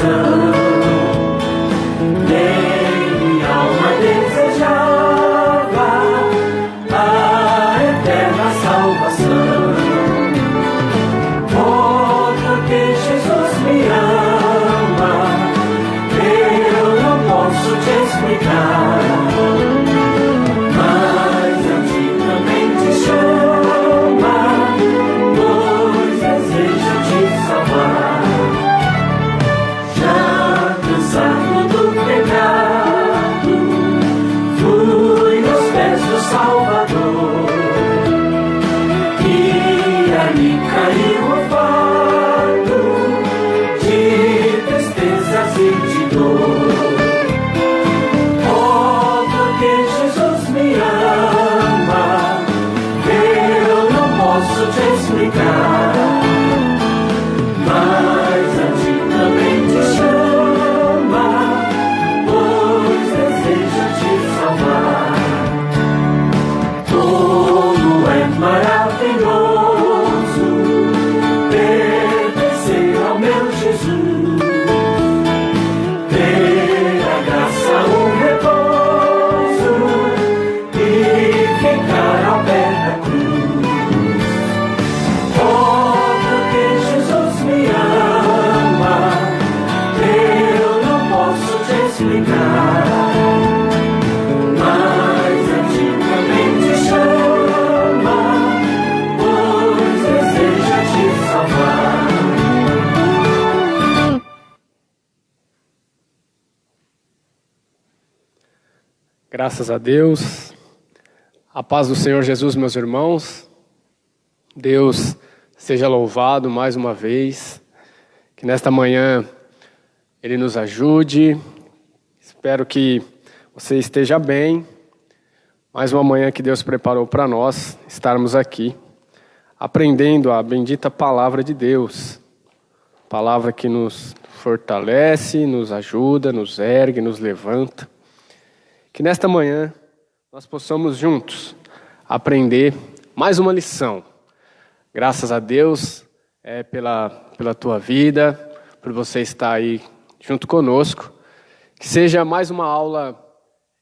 coração. Nem minha alma desejava a eterna salvação. Oh, porque Jesus me ama, eu não posso te explicar. Mas a ti também te chama, pois deseja te salvar. Já cansado do pecado, fui aos pés do Salvador, e ali caiu o fardo de tristezas e de dor. Oh, porque Jesus me ama, eu não posso te explicar. Mas a ti também te chama, pois deseja te salvar. Como é maravilhoso pertencer ao meu Jesus, ter a graça, o repouso e ficar ao pé da cruz. Oh, porque Jesus me ama, eu não posso te explicar. Mas a ti também te chama, pois deseja te salvar. Graças a Deus, a paz do Senhor Jesus, meus irmãos. Deus seja louvado mais uma vez, que nesta manhã Ele nos ajude. Espero que você esteja bem. Mais uma manhã que Deus preparou para nós estarmos aqui, aprendendo a bendita palavra de Deus. Palavra que nos fortalece, nos ajuda, nos ergue, nos levanta. Que nesta manhã nós possamos juntos aprender mais uma lição. Graças a Deus pela tua vida, por você estar aí junto conosco. Que seja mais uma aula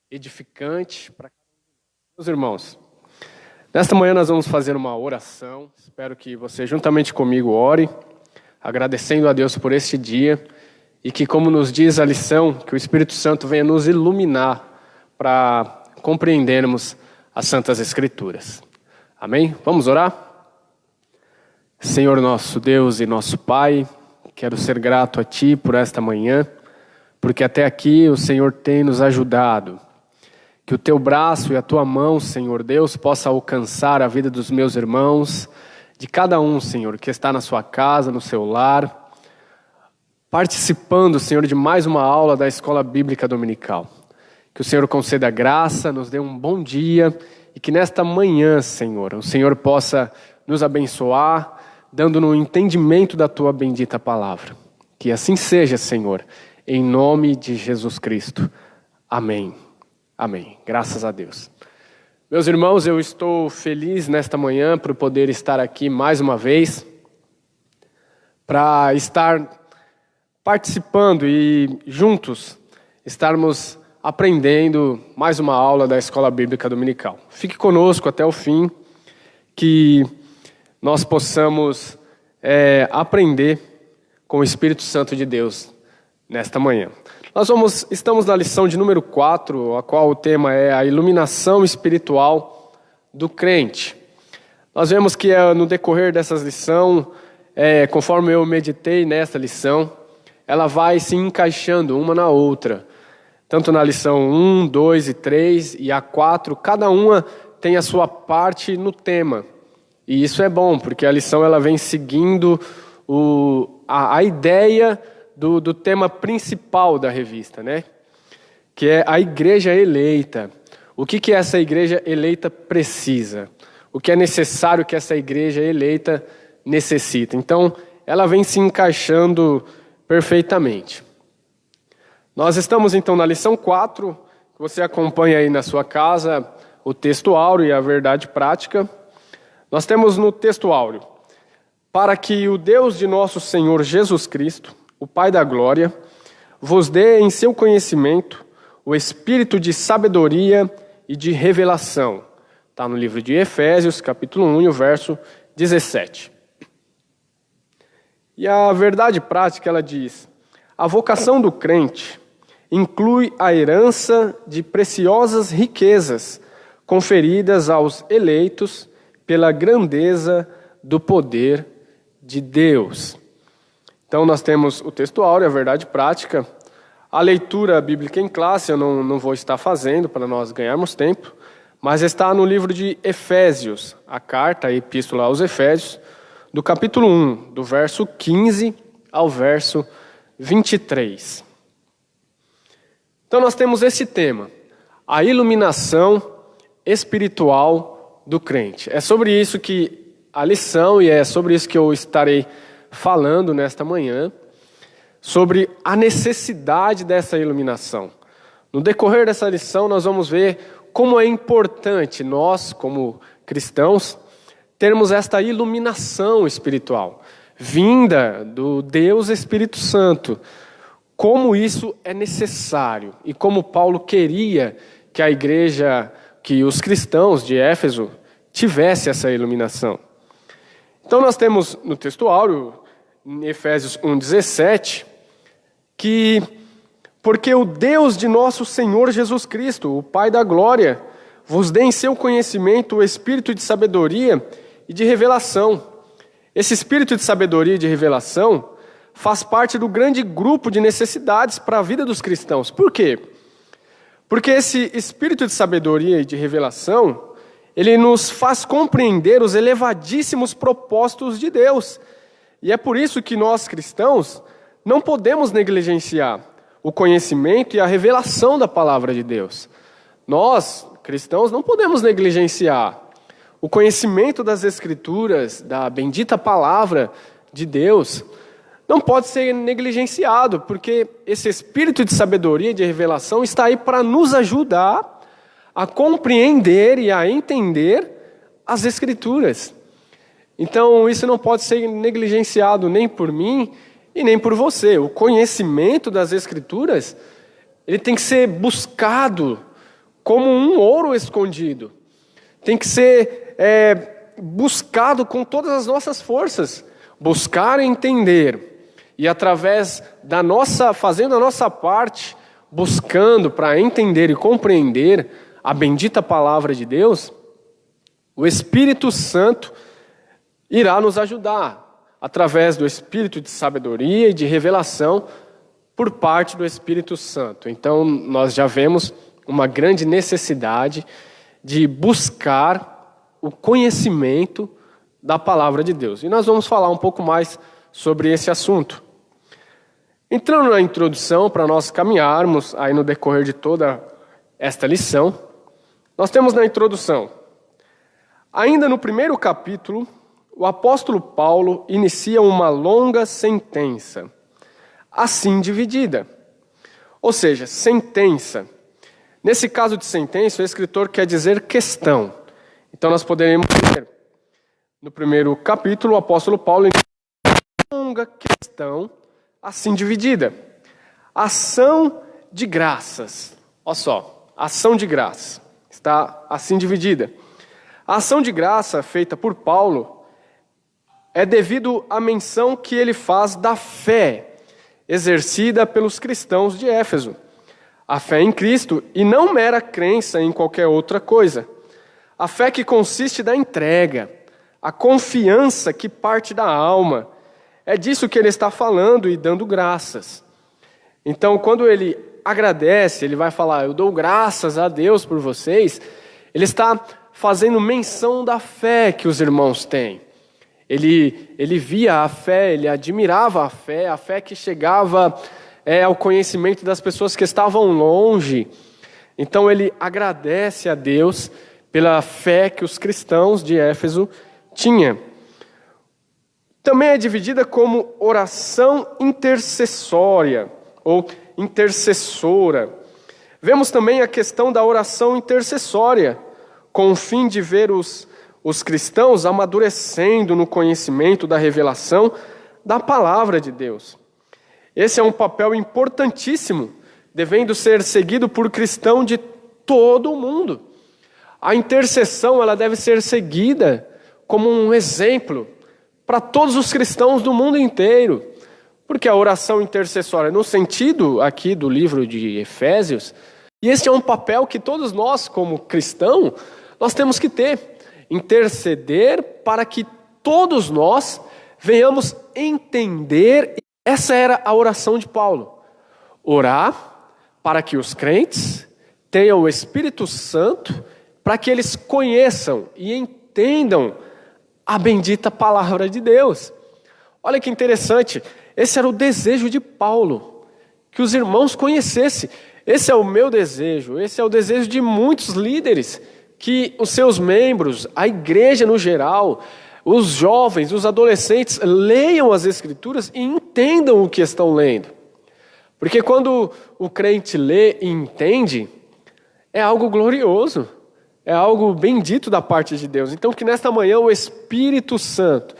edificante para meus irmãos. Nesta manhã nós vamos fazer uma oração. Espero que você juntamente comigo ore, agradecendo a Deus por este dia e que, como nos diz a lição, que o Espírito Santo venha nos iluminar para compreendermos as Santas Escrituras. Amém? Vamos orar? Senhor nosso Deus e nosso Pai, quero ser grato a Ti por esta manhã, porque até aqui o Senhor tem nos ajudado. Que o Teu braço e a Tua mão, Senhor Deus, possa alcançar a vida dos meus irmãos, de cada um, Senhor, que está na sua casa, no seu lar, participando, Senhor, de mais uma aula da Escola Bíblica Dominical. Que o Senhor conceda graça, nos dê um bom dia e que nesta manhã, Senhor, o Senhor possa nos abençoar, dando-nos um entendimento da Tua bendita palavra. Que assim seja, Senhor, em nome de Jesus Cristo. Amém. Amém. Graças a Deus. Meus irmãos, eu estou feliz nesta manhã por poder estar aqui mais uma vez, para estar participando e juntos estarmos aprendendo mais uma aula da Escola Bíblica Dominical. Fique conosco até o fim, que nós possamos aprender com o Espírito Santo de Deus nesta manhã. Estamos na lição de número 4, a qual o tema é a iluminação espiritual do crente. Nós vemos que no decorrer dessas lições, conforme eu meditei nessa lição, ela vai se encaixando uma na outra. Tanto na lição 1, 2 e 3 e a 4, cada uma tem a sua parte no tema. E isso é bom, porque a lição ela vem seguindo a ideia do tema principal da revista, né? Que é a igreja eleita. O que essa igreja eleita precisa? O que é necessário que essa igreja eleita necessita? Então, ela vem se encaixando perfeitamente. Nós estamos então na lição 4, que você acompanha aí na sua casa, o texto áureo e a verdade prática. Nós temos no texto áureo: para que o Deus de nosso Senhor Jesus Cristo, o Pai da glória, vos dê em seu conhecimento o espírito de sabedoria e de revelação. Está no livro de Efésios, capítulo 1, verso 17. E a verdade prática, ela diz: a vocação do crente inclui a herança de preciosas riquezas conferidas aos eleitos pela grandeza do poder de Deus. Então nós temos o texto áureo, a verdade prática. A leitura bíblica em classe eu não vou estar fazendo para nós ganharmos tempo, mas está no livro de Efésios, a carta, a epístola aos Efésios, do capítulo 1, do verso 15 ao verso 23. Então nós temos esse tema, a iluminação espiritual do crente. É sobre isso que a lição, e é sobre isso que eu estarei falando nesta manhã, sobre a necessidade dessa iluminação. No decorrer dessa lição nós vamos ver como é importante nós, como cristãos, termos esta iluminação espiritual, vinda do Deus Espírito Santo, como isso é necessário e como Paulo queria que a igreja, que os cristãos de Éfeso tivesse essa iluminação. Então nós temos no texto áureo, em Efésios 1,17, que porque o Deus de nosso Senhor Jesus Cristo, o Pai da glória, vos dê em seu conhecimento o espírito de sabedoria e de revelação. Esse espírito de sabedoria e de revelação faz parte do grande grupo de necessidades para a vida dos cristãos. Por quê? Porque esse espírito de sabedoria e de revelação, ele nos faz compreender os elevadíssimos propósitos de Deus. E é por isso que nós, cristãos, não podemos negligenciar o conhecimento e a revelação da palavra de Deus. Nós, cristãos, não podemos negligenciar o conhecimento das Escrituras, da bendita palavra de Deus. Não pode ser negligenciado, porque esse espírito de sabedoria e de revelação está aí para nos ajudar a compreender e a entender as Escrituras. Então, isso não pode ser negligenciado nem por mim e nem por você. O conhecimento das Escrituras, ele tem que ser buscado como um ouro escondido. Tem que ser buscado com todas as nossas forças. Buscar entender. E através fazendo a nossa parte, buscando para entender e compreender a bendita palavra de Deus, o Espírito Santo irá nos ajudar, através do espírito de sabedoria e de revelação por parte do Espírito Santo. Então, nós já vemos uma grande necessidade de buscar o conhecimento da palavra de Deus. E nós vamos falar um pouco mais sobre esse assunto. Entrando na introdução, para nós caminharmos aí no decorrer de toda esta lição, nós temos na introdução, ainda no primeiro capítulo, o apóstolo Paulo inicia uma longa sentença, assim dividida. Ou seja, sentença. Nesse caso de sentença, o escritor quer dizer questão. Então nós poderemos ver, no primeiro capítulo, o apóstolo Paulo inicia uma longa questão, assim dividida. Ação de graças. Olha só, ação de graça. Está assim dividida. A ação de graça feita por Paulo é devido à menção que ele faz da fé exercida pelos cristãos de Éfeso. A fé em Cristo e não mera crença em qualquer outra coisa. A fé que consiste da entrega, a confiança que parte da alma. É disso que ele está falando e dando graças. Então, quando ele agradece, ele vai falar, eu dou graças a Deus por vocês, ele está fazendo menção da fé que os irmãos têm. Ele via a fé, ele admirava a fé que chegava ao conhecimento das pessoas que estavam longe. Então ele agradece a Deus pela fé que os cristãos de Éfeso tinham. Também é dividida como oração intercessória ou intercessora. Vemos também a questão da oração intercessória, com o fim de ver os cristãos amadurecendo no conhecimento da revelação da palavra de Deus. Esse é um papel importantíssimo, devendo ser seguido por cristão de todo o mundo. A intercessão, ela deve ser seguida como um exemplo para todos os cristãos do mundo inteiro. Porque a oração intercessória, no sentido aqui do livro de Efésios, e esse é um papel que todos nós, como cristãos, nós temos que ter. Interceder para que todos nós venhamos entender. Essa era a oração de Paulo. Orar para que os crentes tenham o Espírito Santo, para que eles conheçam e entendam a bendita palavra de Deus. Olha que interessante, esse era o desejo de Paulo, que os irmãos conhecessem. Esse é o meu desejo, esse é o desejo de muitos líderes, que os seus membros, a igreja no geral, os jovens, os adolescentes, leiam as Escrituras e entendam o que estão lendo. Porque quando o crente lê e entende, é algo glorioso, é algo bendito da parte de Deus. Então que nesta manhã o Espírito Santo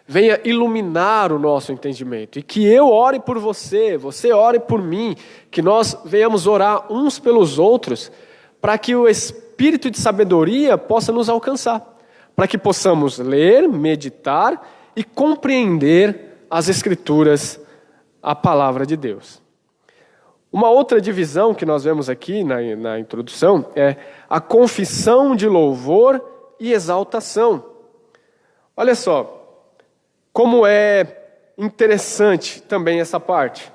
venha iluminar o nosso entendimento. E que eu ore por você, você ore por mim, que nós venhamos orar uns pelos outros, para que o Espírito de sabedoria possa nos alcançar. Para que possamos ler, meditar e compreender as Escrituras, a palavra de Deus. Uma outra divisão que nós vemos aqui na introdução é a confissão de louvor e exaltação. Olha só, como é interessante também essa parte.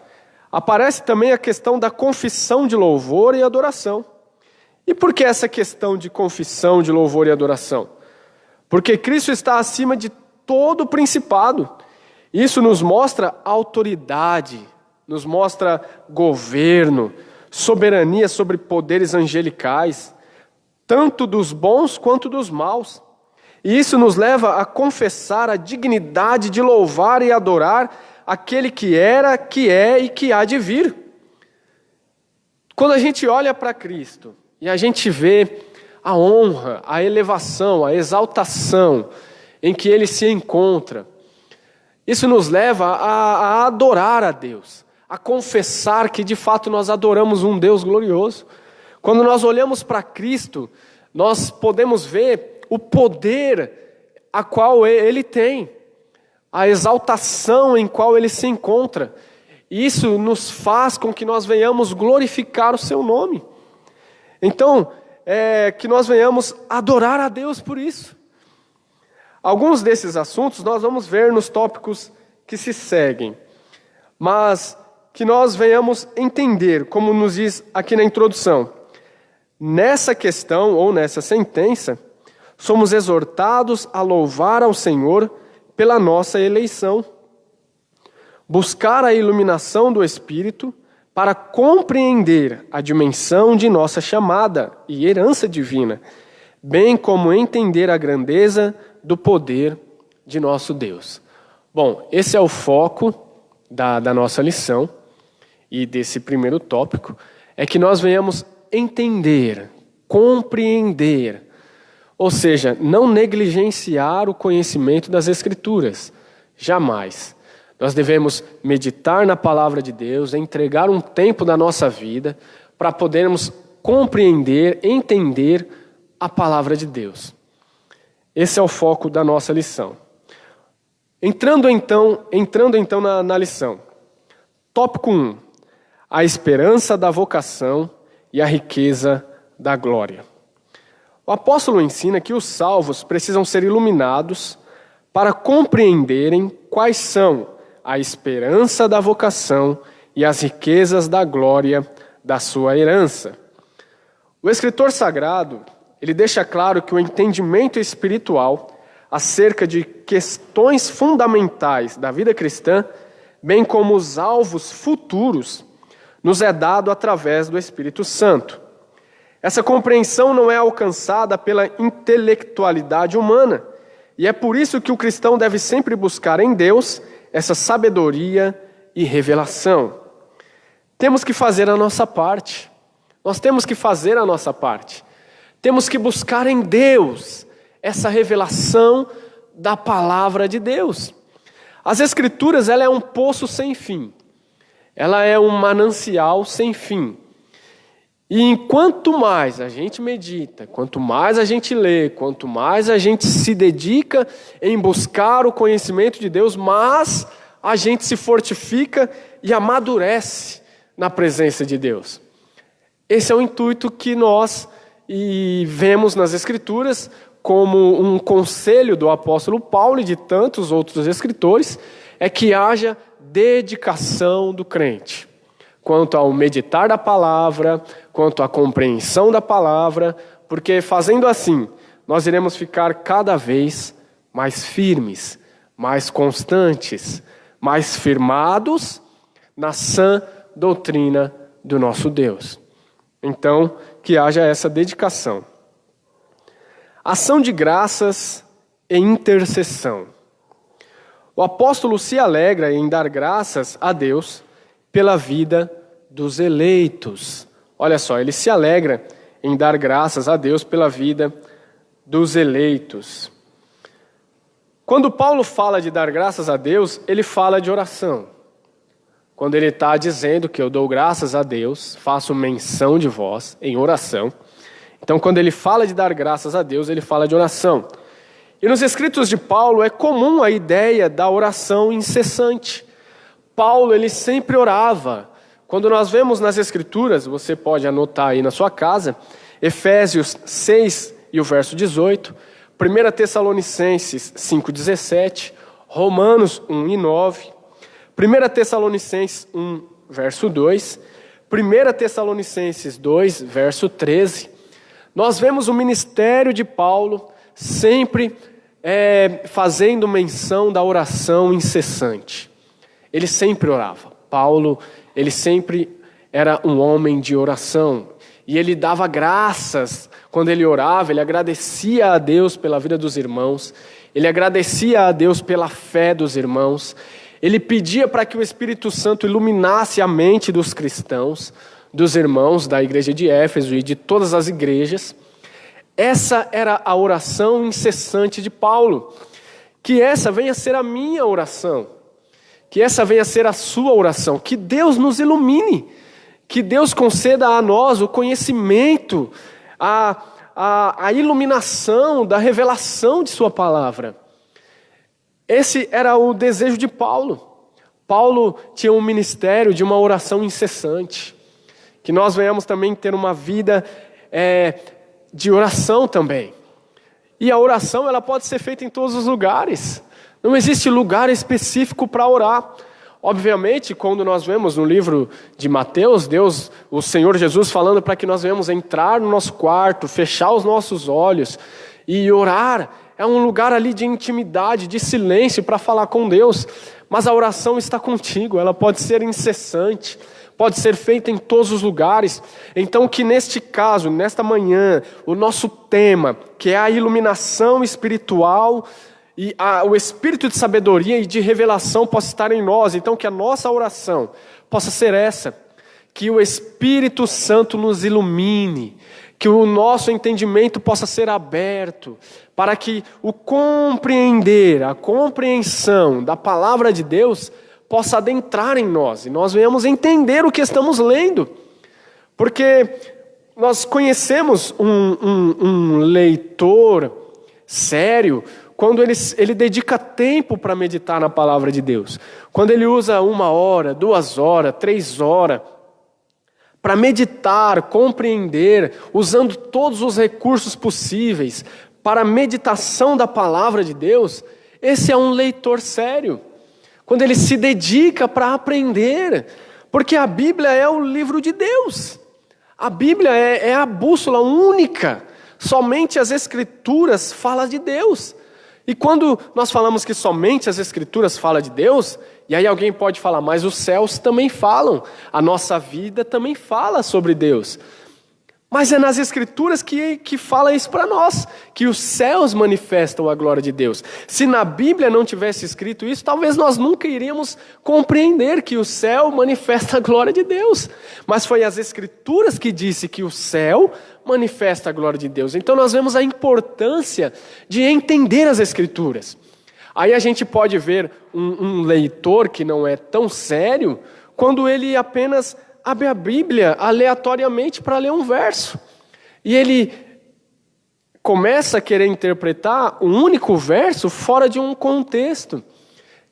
Aparece também a questão da confissão de louvor e adoração. E por que essa questão de confissão de louvor e adoração? Porque Cristo está acima de todo principado. Isso nos mostra autoridade, nos mostra governo, soberania sobre poderes angelicais, tanto dos bons quanto dos maus. E isso nos leva a confessar a dignidade de louvar e adorar aquele que era, que é e que há de vir. Quando a gente olha para Cristo e a gente vê a honra, a elevação, a exaltação em que Ele se encontra, isso nos leva a adorar a Deus, a confessar que de fato nós adoramos um Deus glorioso. Quando nós olhamos para Cristo, nós podemos ver o poder a qual Ele tem, a exaltação em qual Ele se encontra. E isso nos faz com que nós venhamos glorificar o Seu nome. Então, que nós venhamos adorar a Deus por isso. Alguns desses assuntos nós vamos ver nos tópicos que se seguem, mas que nós venhamos entender, como nos diz aqui na introdução. Nessa questão, ou nessa sentença, somos exortados a louvar ao Senhor pela nossa eleição, buscar a iluminação do Espírito para compreender a dimensão de nossa chamada e herança divina, bem como entender a grandeza do poder de nosso Deus. Bom, esse é o foco da nossa lição e desse primeiro tópico, é que nós venhamos entender, compreender, ou seja, não negligenciar o conhecimento das Escrituras, jamais. Nós devemos meditar na palavra de Deus, entregar um tempo da nossa vida para podermos compreender, entender a palavra de Deus. Esse é o foco da nossa lição. Entrando então na lição. Tópico 1. A esperança da vocação e a riqueza da glória. O apóstolo ensina que os salvos precisam ser iluminados para compreenderem quais são a esperança da vocação e as riquezas da glória da sua herança. O escritor sagrado, ele deixa claro que o entendimento espiritual acerca de questões fundamentais da vida cristã, bem como os alvos futuros, nos é dado através do Espírito Santo. Essa compreensão não é alcançada pela intelectualidade humana, e é por isso que o cristão deve sempre buscar em Deus essa sabedoria e revelação. Temos que fazer a nossa parte. Nós temos que fazer a nossa parte. Temos que buscar em Deus essa revelação da palavra de Deus. As Escrituras, ela é um poço sem fim. ela é um manancial sem fim. E enquanto mais a gente medita, quanto mais a gente lê, quanto mais a gente se dedica em buscar o conhecimento de Deus, mais a gente se fortifica e amadurece na presença de Deus. Esse é o intuito que nós vemos nas Escrituras como um conselho do apóstolo Paulo e de tantos outros escritores, é que haja dedicação do crente. Quanto ao meditar da palavra, quanto à compreensão da palavra, porque fazendo assim, nós iremos ficar cada vez mais firmes, mais constantes, mais firmados na sã doutrina do nosso Deus. Então, que haja essa dedicação. Ação de graças e intercessão. O apóstolo se alegra em dar graças a Deus pela vida dos eleitos. Olha só, ele se alegra em dar graças a Deus pela vida dos eleitos. Quando Paulo fala de dar graças a Deus, ele fala de oração. Quando ele está dizendo que eu dou graças a Deus, faço menção de vós em oração. Então, quando ele fala de dar graças a Deus, ele fala de oração. E nos escritos de Paulo é comum a ideia da oração incessante. Paulo, ele sempre orava. Quando nós vemos nas Escrituras, você pode anotar aí na sua casa, Efésios 6 e o verso 18, 1 Tessalonicenses 5,17, Romanos 1 e 9, 1 Tessalonicenses 1, verso 2, 1 Tessalonicenses 2, verso 13. Nós vemos o ministério de Paulo sempre fazendo menção da oração incessante. Ele sempre orava. Paulo, ele sempre era um homem de oração. E ele dava graças quando ele orava, ele agradecia a Deus pela vida dos irmãos, ele agradecia a Deus pela fé dos irmãos, ele pedia para que o Espírito Santo iluminasse a mente dos cristãos, dos irmãos da igreja de Éfeso e de todas as igrejas. Essa era a oração incessante de Paulo. Que essa venha a ser a minha oração. Que essa venha a ser a sua oração. Que Deus nos ilumine. Que Deus conceda a nós o conhecimento, a iluminação da revelação de sua palavra. Esse era o desejo de Paulo. Paulo tinha um ministério de uma oração incessante. Que nós venhamos também ter uma vida de oração também. E a oração, ela pode ser feita em todos os lugares. Não existe lugar específico para orar. Obviamente, quando nós vemos no livro de Mateus, Deus, o Senhor Jesus falando para que nós venhamos entrar no nosso quarto, fechar os nossos olhos e orar, é um lugar ali de intimidade, de silêncio para falar com Deus. Mas a oração está contigo, ela pode ser incessante, pode ser feita em todos os lugares. Então que neste caso, nesta manhã, o nosso tema, que é a iluminação espiritual e o espírito de sabedoria e de revelação possa estar em nós. Então que a nossa oração possa ser essa, que o Espírito Santo nos ilumine, que o nosso entendimento possa ser aberto, para que o compreender, a compreensão da palavra de Deus possa adentrar em nós, e nós venhamos entender o que estamos lendo. Porque nós conhecemos um leitor sério, quando ele dedica tempo para meditar na palavra de Deus. Quando ele usa 1 hora, 2 horas, 3 horas, para meditar, compreender, usando todos os recursos possíveis para a meditação da palavra de Deus, esse é um leitor sério. Quando ele se dedica para aprender, porque a Bíblia é o livro de Deus. A Bíblia é a bússola única. Somente as Escrituras falam de Deus. E quando nós falamos que somente as Escrituras falam de Deus, e aí alguém pode falar, mas os céus também falam, a nossa vida também fala sobre Deus. Mas é nas Escrituras que fala isso para nós, que os céus manifestam a glória de Deus. Se na Bíblia não tivesse escrito isso, talvez nós nunca iríamos compreender que o céu manifesta a glória de Deus. Mas foi as Escrituras que disse que o céu manifesta a glória de Deus. Então nós vemos a importância de entender as Escrituras. Aí a gente pode ver um leitor que não é tão sério, quando ele apenas abre a Bíblia aleatoriamente para ler um verso. E ele começa a querer interpretar um único verso fora de um contexto.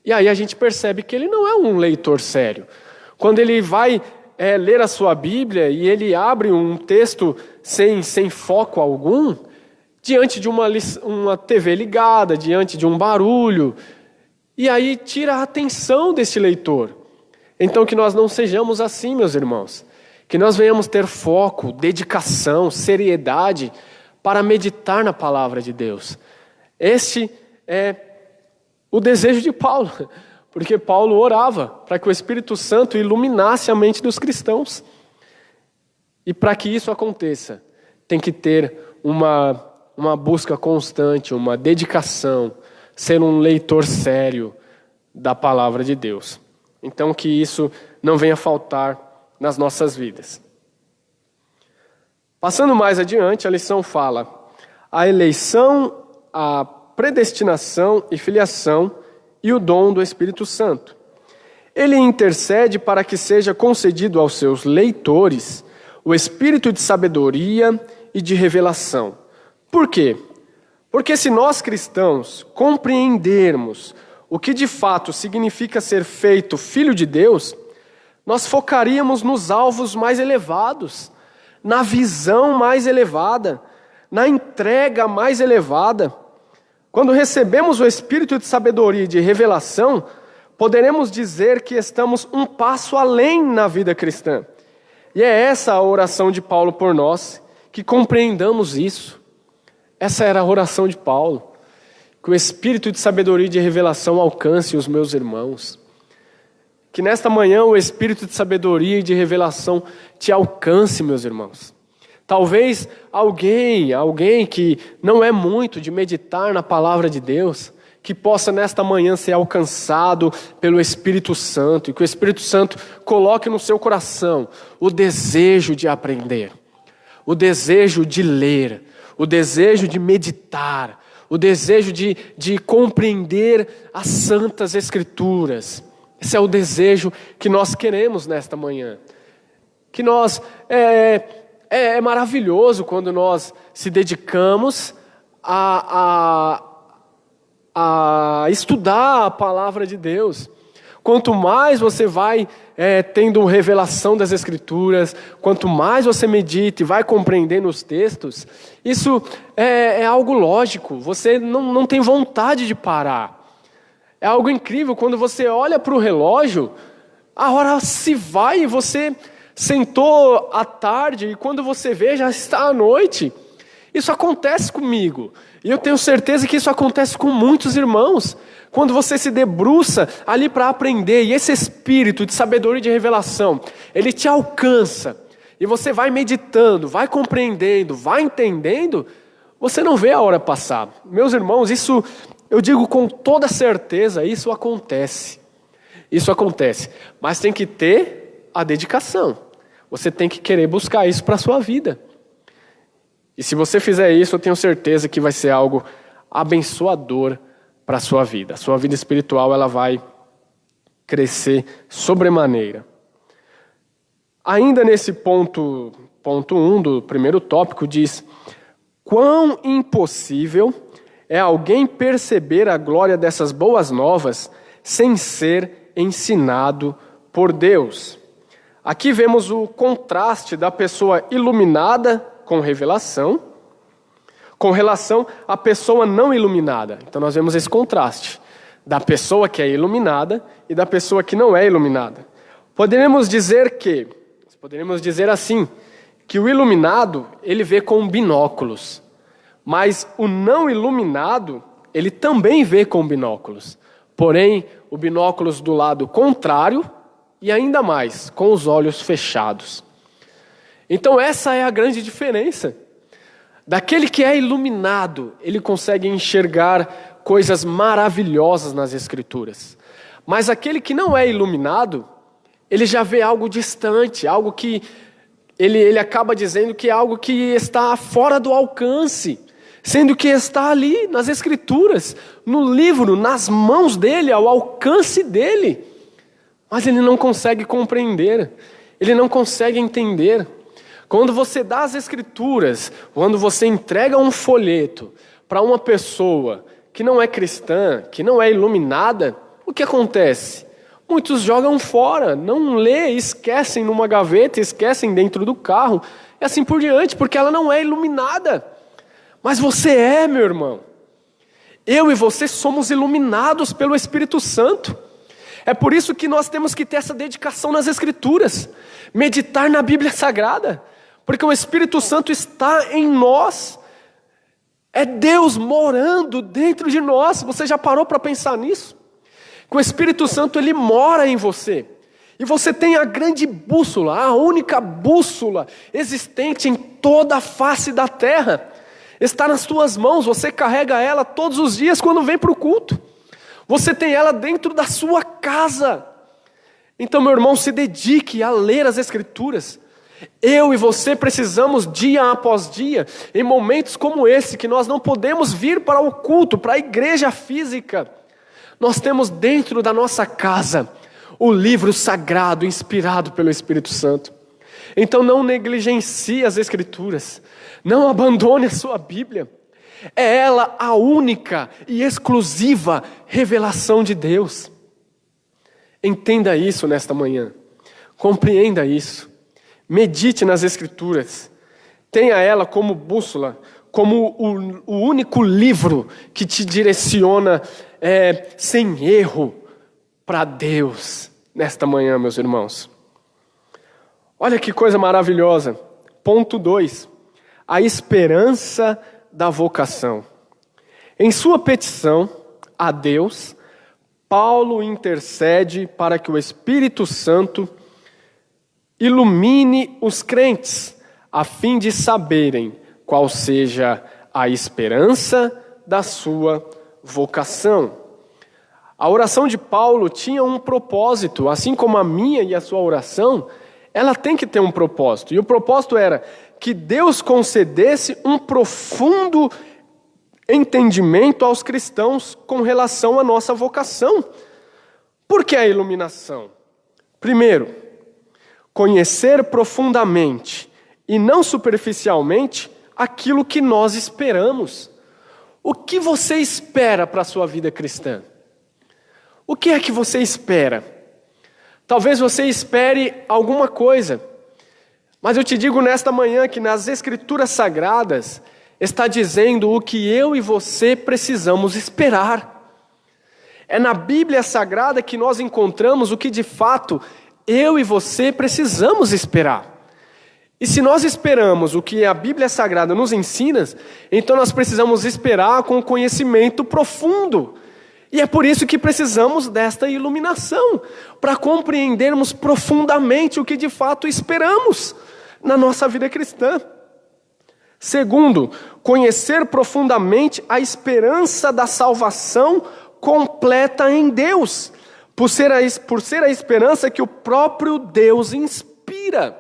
E aí a gente percebe que ele não é um leitor sério. Quando ele vai ler a sua Bíblia e ele abre um texto sem foco algum, diante de uma TV ligada, diante de um barulho, e aí tira a atenção desse leitor. Então que nós não sejamos assim, meus irmãos. Que nós venhamos ter foco, dedicação, seriedade para meditar na palavra de Deus. Este é o desejo de Paulo, porque Paulo orava para que o Espírito Santo iluminasse a mente dos cristãos. E para que isso aconteça, tem que ter uma busca constante, uma dedicação, ser um leitor sério da palavra de Deus. Então que isso não venha faltar nas nossas vidas. Passando mais adiante, a lição fala: a eleição, a predestinação e filiação e o dom do Espírito Santo. Ele intercede para que seja concedido aos seus leitores o espírito de sabedoria e de revelação. Por quê? Porque se nós cristãos compreendermos o que de fato significa ser feito filho de Deus, nós focaríamos nos alvos mais elevados, na visão mais elevada, na entrega mais elevada. Quando recebemos o espírito de sabedoria e de revelação, poderemos dizer que estamos um passo além na vida cristã. E é essa a oração de Paulo por nós, que compreendamos isso. Essa era a oração de Paulo, que o espírito de sabedoria e de revelação alcance os meus irmãos. Que nesta manhã o espírito de sabedoria e de revelação te alcance, meus irmãos. Talvez alguém que não é muito de meditar na palavra de Deus, que possa nesta manhã ser alcançado pelo Espírito Santo, e que o Espírito Santo coloque no seu coração o desejo de aprender, o desejo de ler, o desejo de meditar, o desejo de compreender as santas Escrituras. Esse é o desejo que nós queremos nesta manhã. Que nós... É maravilhoso quando nós se dedicamos a estudar a palavra de Deus. Quanto mais você vai tendo revelação das Escrituras, quanto mais você medita e vai compreendendo os textos, isso é algo lógico. Você não tem vontade de parar. É algo incrível quando você olha para o relógio, a hora se vai e você... sentou à tarde e quando você vê já está à noite. Isso acontece comigo. E eu tenho certeza que isso acontece com muitos irmãos. Quando você se debruça ali para aprender e esse espírito de sabedoria e de revelação, ele te alcança. E você vai meditando, vai compreendendo, vai entendendo, você não vê a hora passar. Meus irmãos, isso eu digo com toda certeza, isso acontece. Isso acontece. Mas tem que ter a dedicação. Você tem que querer buscar isso para a sua vida. E se você fizer isso, eu tenho certeza que vai ser algo abençoador para a sua vida. A sua vida espiritual ela vai crescer sobremaneira. Ainda nesse ponto 1 do primeiro tópico diz: quão impossível é alguém perceber a glória dessas boas novas sem ser ensinado por Deus. Aqui vemos o contraste da pessoa iluminada com revelação, com relação à pessoa não iluminada. Então nós vemos esse contraste da pessoa que é iluminada e da pessoa que não é iluminada. Poderíamos dizer assim, que o iluminado, ele vê com binóculos, mas o não iluminado, ele também vê com binóculos. Porém, o binóculos do lado contrário, e ainda mais, com os olhos fechados. Então essa é a grande diferença. Daquele que é iluminado, ele consegue enxergar coisas maravilhosas nas Escrituras. Mas aquele que não é iluminado, ele já vê algo distante, algo que ele acaba dizendo que é algo que está fora do alcance, sendo que está ali nas Escrituras, no livro, nas mãos dele, ao alcance dele. mas ele não consegue compreender, ele não consegue entender. Quando você dá as Escrituras, quando você entrega um folheto para uma pessoa que não é cristã, que não é iluminada, o que acontece? Muitos jogam fora, não lê, esquecem numa gaveta, esquecem dentro do carro, e assim por diante, porque ela não é iluminada. Mas você é, meu irmão. Eu e você somos iluminados pelo Espírito Santo. É por isso que nós temos que ter essa dedicação nas Escrituras, meditar na Bíblia Sagrada, porque o Espírito Santo está em nós, é Deus morando dentro de nós. Você já parou para pensar nisso? Que o Espírito Santo, ele mora em você, e você tem a grande bússola, a única bússola existente em toda a face da terra, está nas tuas mãos. Você carrega ela todos os dias quando vem para o culto, você tem ela dentro da sua casa. Então, meu irmão, se dedique a ler as Escrituras. Eu e você precisamos, dia após dia, em momentos como esse, que nós não podemos vir para o culto, para a igreja física, nós temos dentro da nossa casa o livro sagrado, inspirado pelo Espírito Santo. Então não negligencie as Escrituras, não abandone a sua Bíblia. É ela a única e exclusiva revelação de Deus. Entenda isso nesta manhã, compreenda isso, medite nas Escrituras, tenha ela como bússola, como o único livro que te direciona sem erro para Deus nesta manhã, meus irmãos. Olha que coisa maravilhosa. Ponto 2. A esperança da vocação. Em sua petição a Deus, Paulo intercede para que o Espírito Santo ilumine os crentes, a fim de saberem qual seja a esperança da sua vocação. A oração de Paulo tinha um propósito, assim como a minha e a sua oração, ela tem que ter um propósito. E o propósito era que Deus concedesse um profundo entendimento aos cristãos com relação à nossa vocação. Por que a iluminação? Primeiro, conhecer profundamente e não superficialmente aquilo que nós esperamos. O que você espera para a sua vida cristã? O que é que você espera? Talvez você espere alguma coisa, mas eu te digo nesta manhã que nas Escrituras Sagradas está dizendo o que eu e você precisamos esperar. É na Bíblia Sagrada que nós encontramos o que de fato eu e você precisamos esperar. E se nós esperamos o que a Bíblia Sagrada nos ensina, então nós precisamos esperar com conhecimento profundo. E é por isso que precisamos desta iluminação, para compreendermos profundamente o que de fato esperamos na nossa vida cristã. Segundo, conhecer profundamente a esperança da salvação completa em Deus, por ser a esperança que o próprio Deus inspira.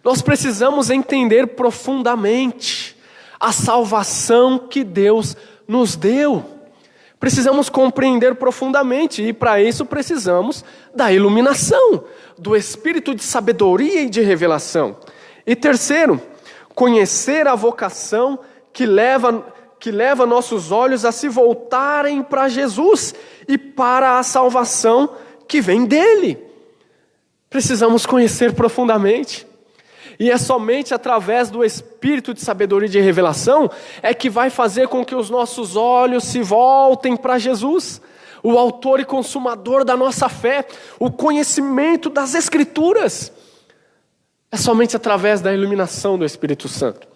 Nós precisamos entender profundamente a salvação que Deus nos deu. Precisamos compreender profundamente, e para isso precisamos da iluminação, do espírito de sabedoria e de revelação. E terceiro, conhecer a vocação que leva nossos olhos a se voltarem para Jesus e para a salvação que vem dele. Precisamos conhecer profundamente. E é somente através do espírito de sabedoria e de revelação é que vai fazer com que os nossos olhos se voltem para Jesus, o autor e consumador da nossa fé, o conhecimento das Escrituras. É somente através da iluminação do Espírito Santo.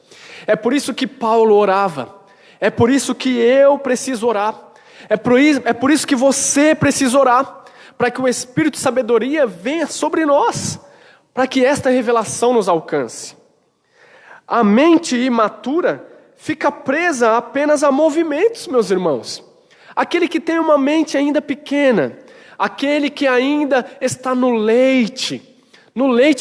É por isso que Paulo orava, é por isso que eu preciso orar, é por isso que você precisa orar, para que o espírito de sabedoria venha sobre nós, para que esta revelação nos alcance. A mente imatura fica presa apenas a movimentos, meus irmãos. Aquele que tem uma mente ainda pequena, aquele que ainda está no leite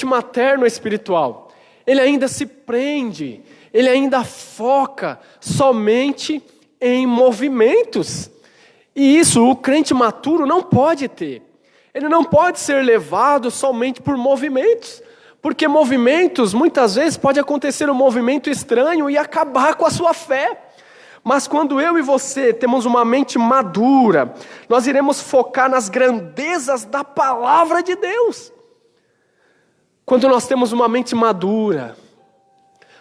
materno espiritual, ele ainda se prende, ele ainda foca somente em movimentos. E isso o crente maturo não pode ter. Ele não pode ser levado somente por movimentos, porque movimentos, muitas vezes, pode acontecer um movimento estranho e acabar com a sua fé. Mas quando eu e você temos uma mente madura, nós iremos focar nas grandezas da palavra de Deus. Quando nós temos uma mente madura,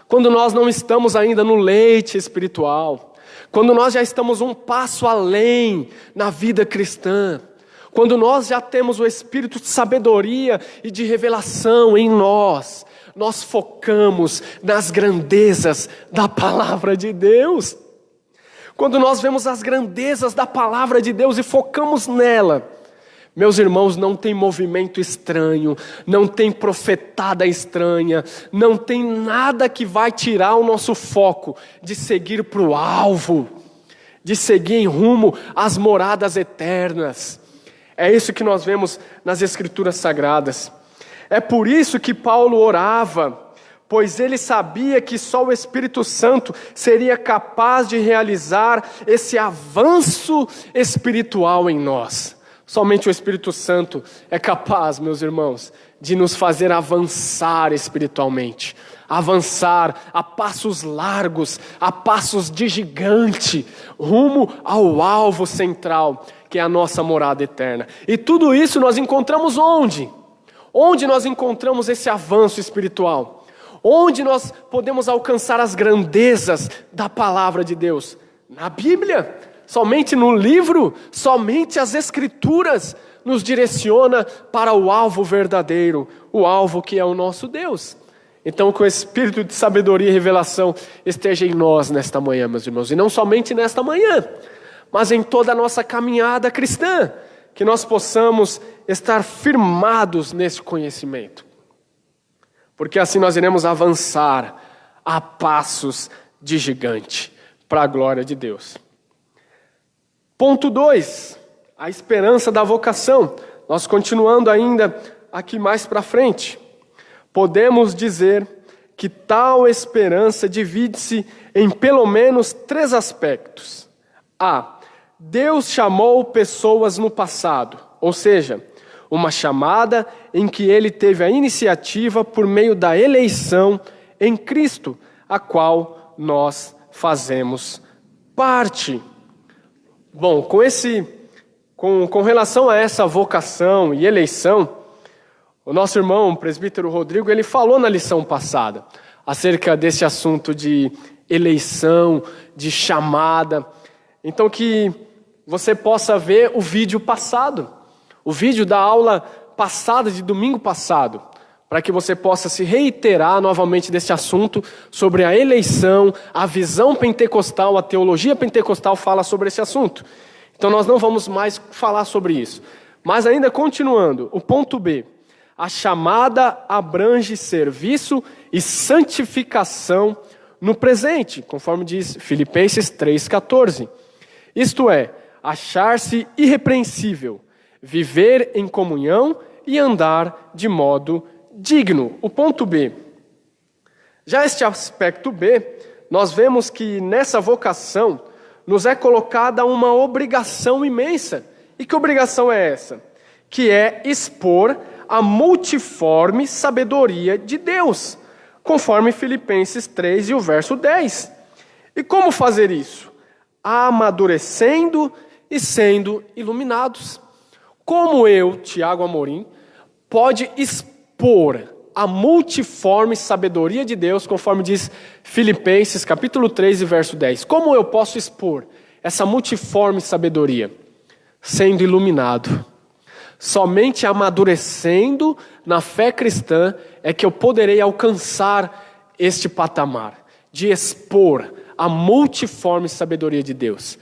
quando nós não estamos ainda no leite espiritual, quando nós já estamos um passo além na vida cristã, quando nós já temos o espírito de sabedoria e de revelação em nós, nós focamos nas grandezas da palavra de Deus. Quando nós vemos as grandezas da palavra de Deus e focamos nela, meus irmãos, não tem movimento estranho, não tem profetada estranha, não tem nada que vai tirar o nosso foco de seguir para o alvo, de seguir em rumo às moradas eternas. É isso que nós vemos nas Escrituras Sagradas. É por isso que Paulo orava, pois ele sabia que só o Espírito Santo seria capaz de realizar esse avanço espiritual em nós. Somente o Espírito Santo é capaz, meus irmãos, de nos fazer avançar espiritualmente. Avançar a passos largos, a passos de gigante, rumo ao alvo central, que é a nossa morada eterna. E tudo isso nós encontramos onde? Onde nós encontramos esse avanço espiritual? Onde nós podemos alcançar as grandezas da palavra de Deus? Na Bíblia. Somente no livro, somente as Escrituras nos direciona para o alvo verdadeiro, o alvo que é o nosso Deus. Então, que o espírito de sabedoria e revelação esteja em nós nesta manhã, meus irmãos, e não somente nesta manhã, mas em toda a nossa caminhada cristã, que nós possamos estar firmados nesse conhecimento, porque assim nós iremos avançar a passos de gigante, para a glória de Deus. Ponto 2, a esperança da vocação. Nós continuando ainda aqui mais para frente, podemos dizer que tal esperança divide-se em pelo menos 3 aspectos. A. Deus chamou pessoas no passado, ou seja, uma chamada em que Ele teve a iniciativa por meio da eleição em Cristo, a qual nós fazemos parte. Bom, com relação a essa vocação e eleição, o nosso irmão, o presbítero Rodrigo, ele falou na lição passada acerca desse assunto de eleição, de chamada. Então que você possa ver o vídeo passado, o vídeo da aula passada, de domingo passado, para que você possa se reiterar novamente desse assunto sobre a eleição, a visão pentecostal, a teologia pentecostal fala sobre esse assunto. Então nós não vamos mais falar sobre isso. Mas ainda continuando, o ponto B. A chamada abrange serviço e santificação no presente, conforme diz Filipenses 3,14. Isto é, achar-se irrepreensível, viver em comunhão e andar de modo digno. O ponto B. Já este aspecto B, nós vemos que nessa vocação nos é colocada uma obrigação imensa. E que obrigação é essa? Que é expor a multiforme sabedoria de Deus, conforme Filipenses 3 e o verso 10. E como fazer isso? Amadurecendo e sendo iluminados. Como eu, Tiago Amorim, pode expor a multiforme sabedoria de Deus, conforme diz Filipenses capítulo 3 e verso 10. Como eu posso expor essa multiforme sabedoria? Sendo iluminado. Somente amadurecendo na fé cristã é que eu poderei alcançar este patamar de expor a multiforme sabedoria de Deus.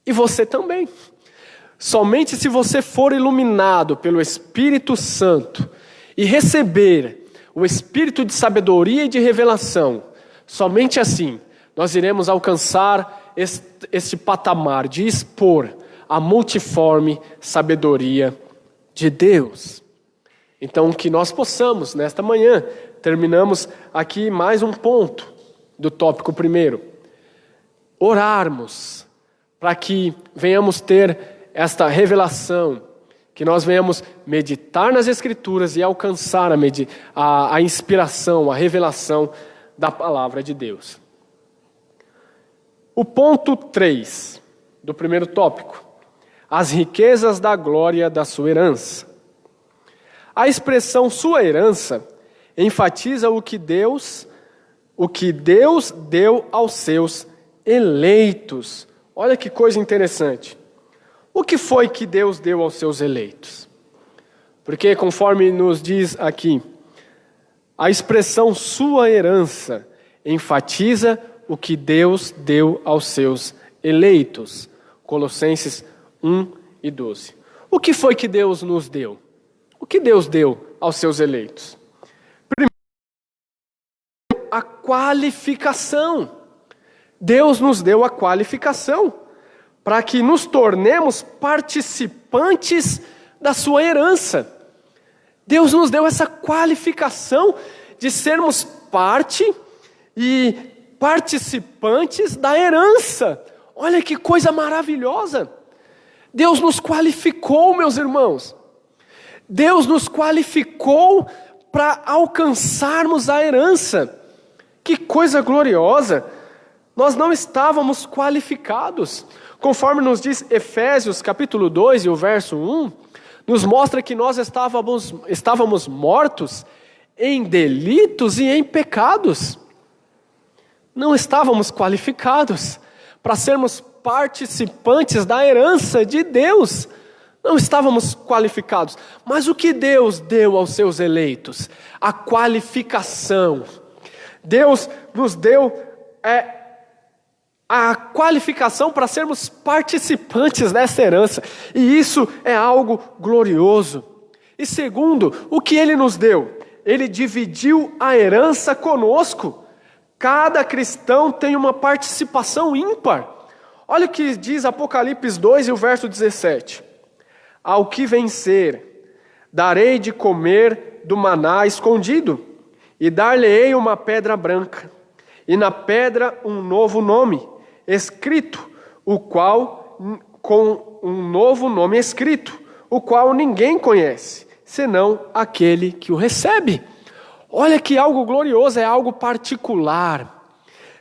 E você também. Somente se você for iluminado pelo Espírito Santo e receber o Espírito de sabedoria e de revelação, somente assim nós iremos alcançar este patamar de expor a multiforme sabedoria de Deus. Então, que nós possamos, nesta manhã, terminamos aqui mais um ponto do tópico primeiro. Orarmos para que venhamos ter esta revelação que nós venhamos meditar nas Escrituras e alcançar a inspiração, a revelação da palavra de Deus. O ponto 3 do primeiro tópico: as riquezas da glória da sua herança. A expressão sua herança enfatiza o que Deus deu aos seus eleitos. Olha que coisa interessante. O que foi que Deus deu aos seus eleitos? Porque, conforme nos diz aqui, a expressão sua herança enfatiza o que Deus deu aos seus eleitos. Colossenses 1:12. O que foi que Deus nos deu? O que Deus deu aos seus eleitos? Primeiro, a qualificação. Deus nos deu a qualificação para que nos tornemos participantes da sua herança. Deus nos deu essa qualificação de sermos parte e participantes da herança. Olha que coisa maravilhosa! Deus nos qualificou, meus irmãos. Deus nos qualificou para alcançarmos a herança. Que coisa gloriosa! Nós não estávamos qualificados. Conforme nos diz Efésios capítulo 2 e o verso 1, nos mostra que nós estávamos mortos em delitos e em pecados. Não estávamos qualificados para sermos participantes da herança de Deus. Não estávamos qualificados. Mas o que Deus deu aos seus eleitos? A qualificação. Deus nos deu a qualificação para sermos participantes dessa herança. E isso é algo glorioso. E segundo, o que Ele nos deu? Ele dividiu a herança conosco. Cada cristão tem uma participação ímpar. Olha o que diz Apocalipse 2 e o verso 17. Ao que vencer, darei de comer do maná escondido, e dar-lhe-ei uma pedra branca, e na pedra um novo nome, escrito, o qual, com um novo nome escrito, o qual ninguém conhece, senão aquele que o recebe. Olha que algo glorioso, é algo particular.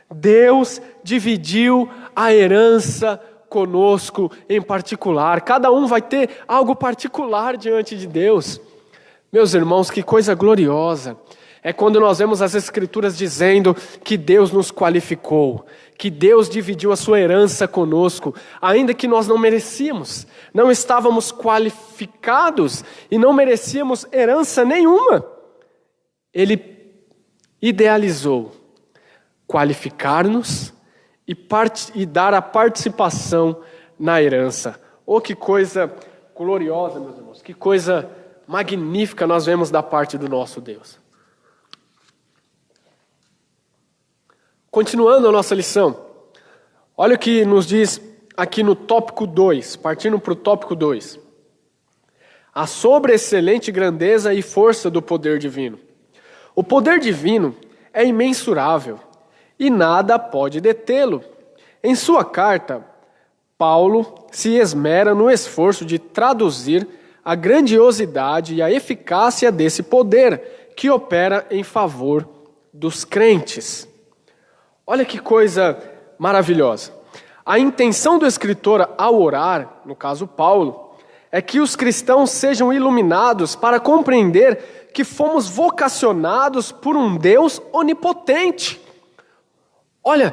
Deus dividiu a herança conosco em particular. Cada um vai ter algo particular diante de Deus. Meus irmãos, que coisa gloriosa. É quando nós vemos as Escrituras dizendo que Deus nos qualificou, que Deus dividiu a sua herança conosco, ainda que nós não merecíamos, não estávamos qualificados e não merecíamos herança nenhuma. Ele idealizou qualificar-nos e dar a participação na herança. Oh, que coisa gloriosa, meus irmãos, que coisa magnífica nós vemos da parte do nosso Deus. Continuando a nossa lição, olha o que nos diz aqui no tópico 2, partindo para o tópico 2. A sobreexcelente grandeza e força do poder divino. O poder divino é imensurável e nada pode detê-lo. Em sua carta, Paulo se esmera no esforço de traduzir a grandiosidade e a eficácia desse poder que opera em favor dos crentes. Olha que coisa maravilhosa. A intenção do escritor ao orar, no caso Paulo, é que os cristãos sejam iluminados para compreender que fomos vocacionados por um Deus onipotente. Olha,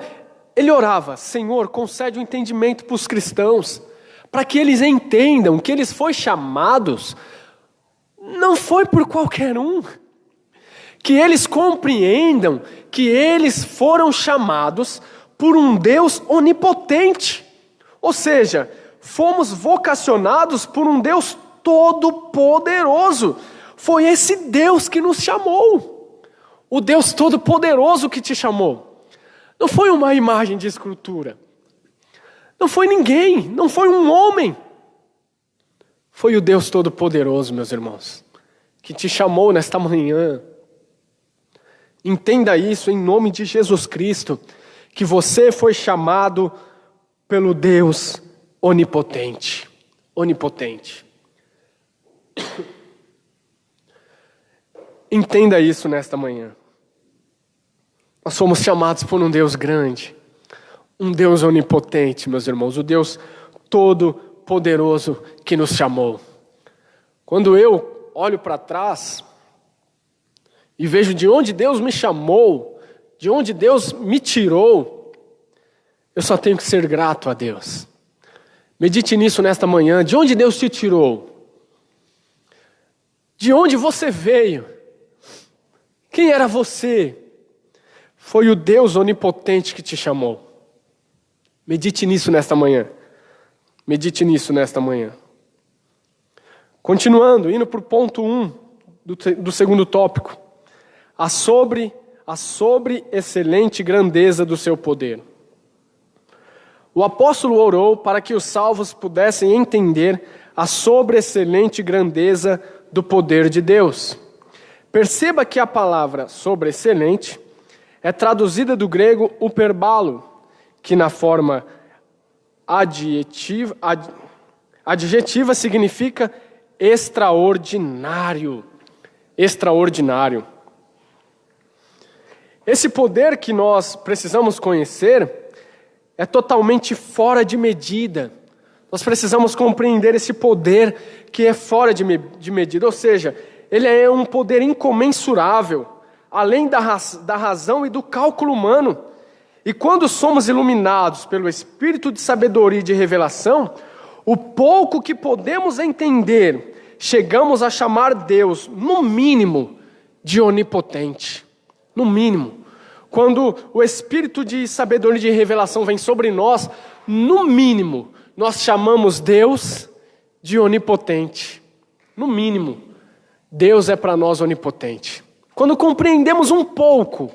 ele orava: Senhor, concede um entendimento para os cristãos, para que eles entendam que eles foram chamados, não foi por qualquer um. Que eles compreendam que eles foram chamados por um Deus onipotente. Ou seja, fomos vocacionados por um Deus todo-poderoso. Foi esse Deus que nos chamou. O Deus todo-poderoso que te chamou. Não foi uma imagem de escultura. Não foi ninguém, não foi um homem. Foi o Deus todo-poderoso, meus irmãos, que te chamou nesta manhã. Entenda isso em nome de Jesus Cristo, que você foi chamado pelo Deus onipotente. Onipotente. Entenda isso nesta manhã. Nós somos chamados por um Deus grande, um Deus onipotente, meus irmãos, o Deus todo-poderoso que nos chamou. Quando eu olho para trás e vejo de onde Deus me chamou, de onde Deus me tirou, eu só tenho que ser grato a Deus. Medite nisso nesta manhã. De onde Deus te tirou? De onde você veio? Quem era você? Foi o Deus onipotente que te chamou. Medite nisso nesta manhã. Medite nisso nesta manhã. Continuando, indo para o ponto 1 do segundo tópico. A sobre-excelente grandeza do seu poder. O apóstolo orou para que os salvos pudessem entender a sobre-excelente grandeza do poder de Deus. Perceba que a palavra sobre-excelente é traduzida do grego uperbalo, que na forma adjetiva significa extraordinário. Extraordinário. Esse poder que nós precisamos conhecer é totalmente fora de medida. Nós precisamos compreender esse poder que é fora de medida, ou seja, ele é um poder incomensurável, além da razão e do cálculo humano. E quando somos iluminados pelo Espírito de sabedoria e de revelação, o pouco que podemos entender, chegamos a chamar Deus, no mínimo, de onipotente. No mínimo. Quando o Espírito de sabedoria e de revelação vem sobre nós, no mínimo, nós chamamos Deus de onipotente. No mínimo, Deus é para nós onipotente. Quando compreendemos um pouco,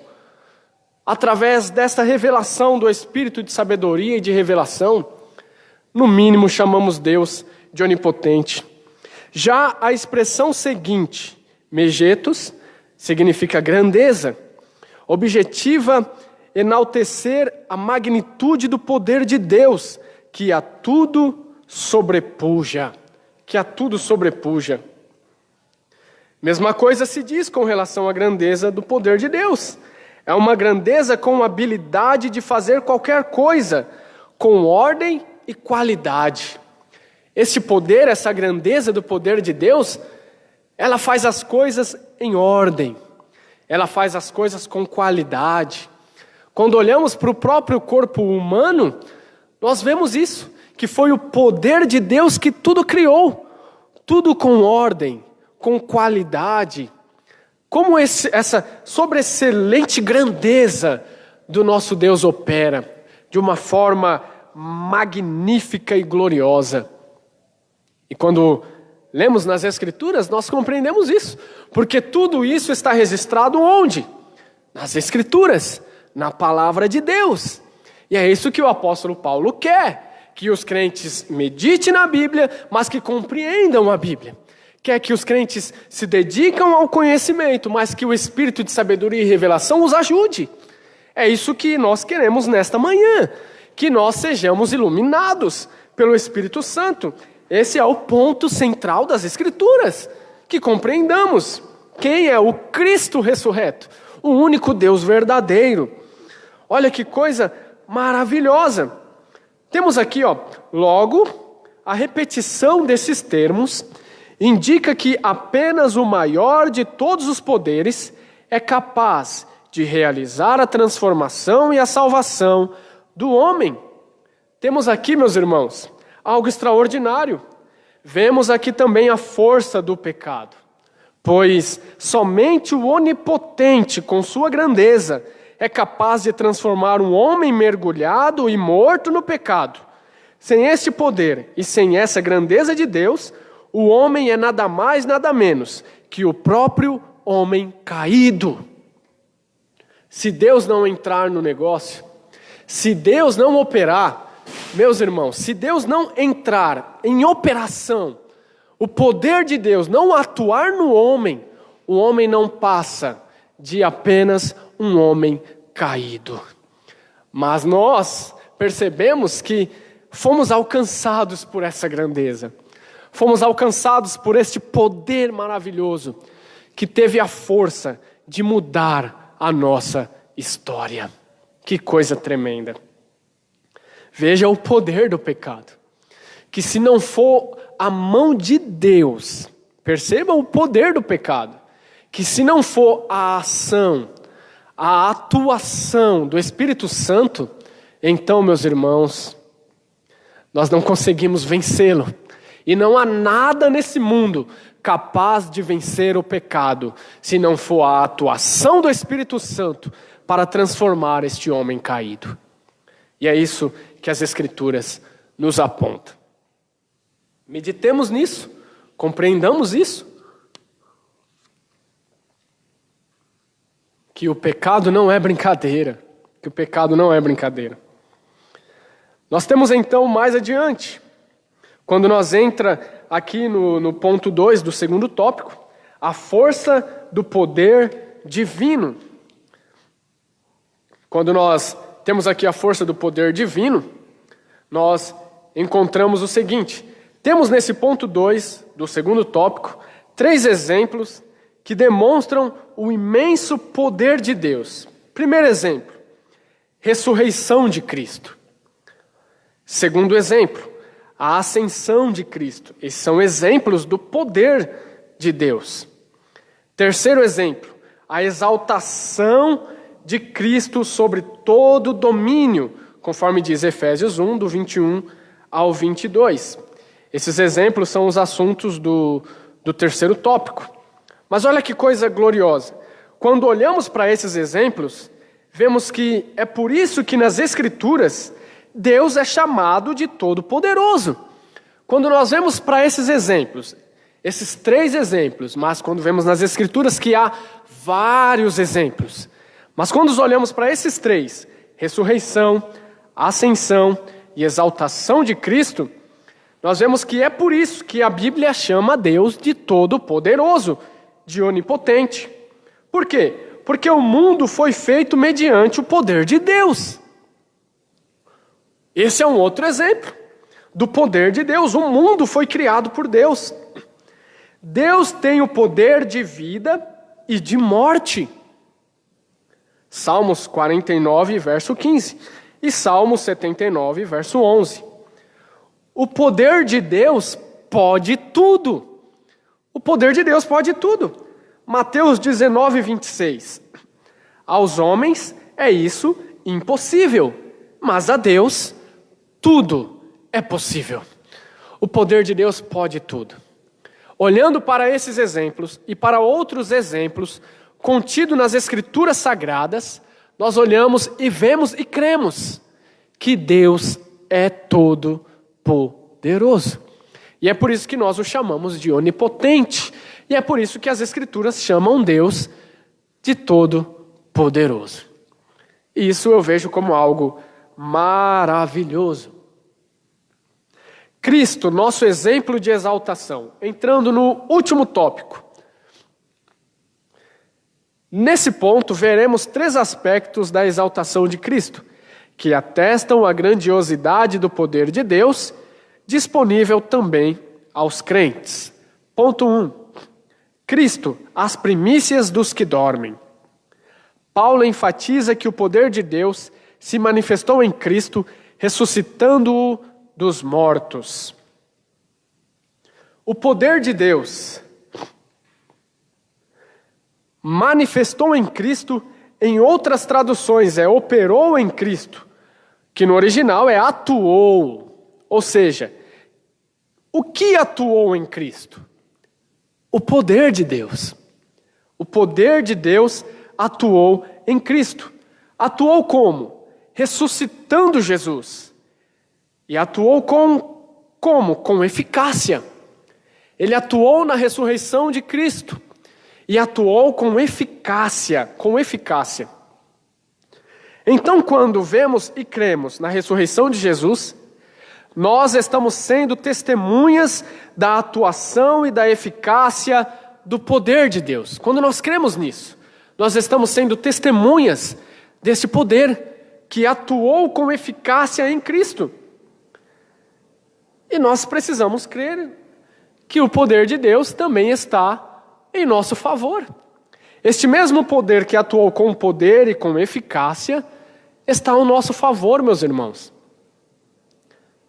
através desta revelação do Espírito de sabedoria e de revelação, no mínimo chamamos Deus de onipotente. Já a expressão seguinte, megetos, significa grandeza, objetiva enaltecer a magnitude do poder de Deus, que a tudo sobrepuja. Que a tudo sobrepuja. Mesma coisa se diz com relação à grandeza do poder de Deus. É uma grandeza com a habilidade de fazer qualquer coisa, com ordem e qualidade. Esse poder, essa grandeza do poder de Deus, ela faz as coisas em ordem. Ela faz as coisas com qualidade. Quando olhamos para o próprio corpo humano, nós vemos isso, que foi o poder de Deus que tudo criou. Tudo com ordem, com qualidade. Como essa sobreexcelente grandeza do nosso Deus opera, de uma forma magnífica e gloriosa. E quando lemos nas Escrituras, nós compreendemos isso, porque tudo isso está registrado onde? Nas Escrituras, na palavra de Deus. E é isso que o apóstolo Paulo quer, que os crentes meditem na Bíblia, mas que compreendam a Bíblia. Quer que os crentes se dedicam ao conhecimento, mas que o Espírito de sabedoria e revelação os ajude. É isso que nós queremos nesta manhã, que nós sejamos iluminados pelo Espírito Santo. Esse é o ponto central das Escrituras, que compreendamos quem é o Cristo ressurreto, o único Deus verdadeiro. Olha que coisa maravilhosa. Temos aqui, logo, a repetição desses termos indica que apenas o maior de todos os poderes é capaz de realizar a transformação e a salvação do homem. Temos aqui, meus irmãos, algo extraordinário. Vemos aqui também a força do pecado, pois somente o onipotente, com sua grandeza, é capaz de transformar um homem mergulhado e morto no pecado. Sem este poder e sem essa grandeza de Deus, o homem é nada mais, nada menos que o próprio homem caído. Se Deus não entrar no negócio, se Deus não operar, meus irmãos, se Deus não entrar em operação, o poder de Deus não atuar no homem, o homem não passa de apenas um homem caído. Mas nós percebemos que fomos alcançados por essa grandeza. Fomos alcançados por este poder maravilhoso que teve a força de mudar a nossa história. Que coisa tremenda. Veja o poder do pecado. Que se não for a mão de Deus, percebam o poder do pecado, que se não for a ação, a atuação do Espírito Santo, então, meus irmãos, nós não conseguimos vencê-lo. E não há nada nesse mundo capaz de vencer o pecado, se não for a atuação do Espírito Santo para transformar este homem caído. E é isso que as Escrituras nos apontam. Meditemos nisso, compreendamos isso. Que o pecado não é brincadeira. Que o pecado não é brincadeira. Nós temos então mais adiante, quando nós entra aqui no ponto 2 do segundo tópico, a força do poder divino. Quando nós temos aqui a força do poder divino, nós encontramos o seguinte: temos nesse ponto 2 do segundo tópico 3 exemplos que demonstram o imenso poder de Deus. Primeiro exemplo, ressurreição de Cristo. Segundo exemplo, a ascensão de Cristo. Esses são exemplos do poder de Deus. Terceiro exemplo, a exaltação de Cristo sobre todo domínio, conforme diz Efésios 1, do 21 ao 22. Esses exemplos são os assuntos do terceiro tópico. Mas olha que coisa gloriosa. Quando olhamos para esses exemplos, vemos que é por isso que nas Escrituras Deus é chamado de Todo-Poderoso. Quando nós vemos para esses exemplos, esses 3 exemplos, mas quando vemos nas Escrituras que há vários exemplos, mas quando olhamos para esses 3, ressurreição, ascensão e exaltação de Cristo, nós vemos que é por isso que a Bíblia chama Deus de Todo-Poderoso, de Onipotente. Por quê? Porque o mundo foi feito mediante o poder de Deus. Esse é um outro exemplo do poder de Deus. O mundo foi criado por Deus. Deus tem o poder de vida e de morte. Salmos 49, verso 15. E Salmos 79, verso 11. O poder de Deus pode tudo. O poder de Deus pode tudo. Mateus 19, 26. Aos homens é isso impossível, mas a Deus tudo é possível. O poder de Deus pode tudo. Olhando para esses exemplos e para outros exemplos contidos nas Escrituras Sagradas, nós olhamos e vemos e cremos que Deus é todo poderoso. E é por isso que nós o chamamos de onipotente. E é por isso que as Escrituras chamam Deus de todo-poderoso. E isso eu vejo como algo maravilhoso. Cristo, nosso exemplo de exaltação. Entrando no último tópico. Nesse ponto, veremos 3 aspectos da exaltação de Cristo, que atestam a grandiosidade do poder de Deus, disponível também aos crentes. Ponto 1. Cristo, as primícias dos que dormem. Paulo enfatiza que o poder de Deus se manifestou em Cristo, ressuscitando-o dos mortos. O poder de Deus manifestou em Cristo, em outras traduções operou em Cristo, que no original é atuou. Ou seja, o que atuou em Cristo? O poder de Deus. O poder de Deus atuou em Cristo. Atuou como? Ressuscitando Jesus. E atuou como? Com eficácia. Ele atuou na ressurreição de Cristo. E atuou com eficácia. Então, quando vemos e cremos na ressurreição de Jesus, nós estamos sendo testemunhas da atuação e da eficácia do poder de Deus. Quando nós cremos nisso, nós estamos sendo testemunhas desse poder que atuou com eficácia em Cristo. E nós precisamos crer que o poder de Deus também está em nosso favor. Este mesmo poder que atuou com poder e com eficácia está ao nosso favor, meus irmãos.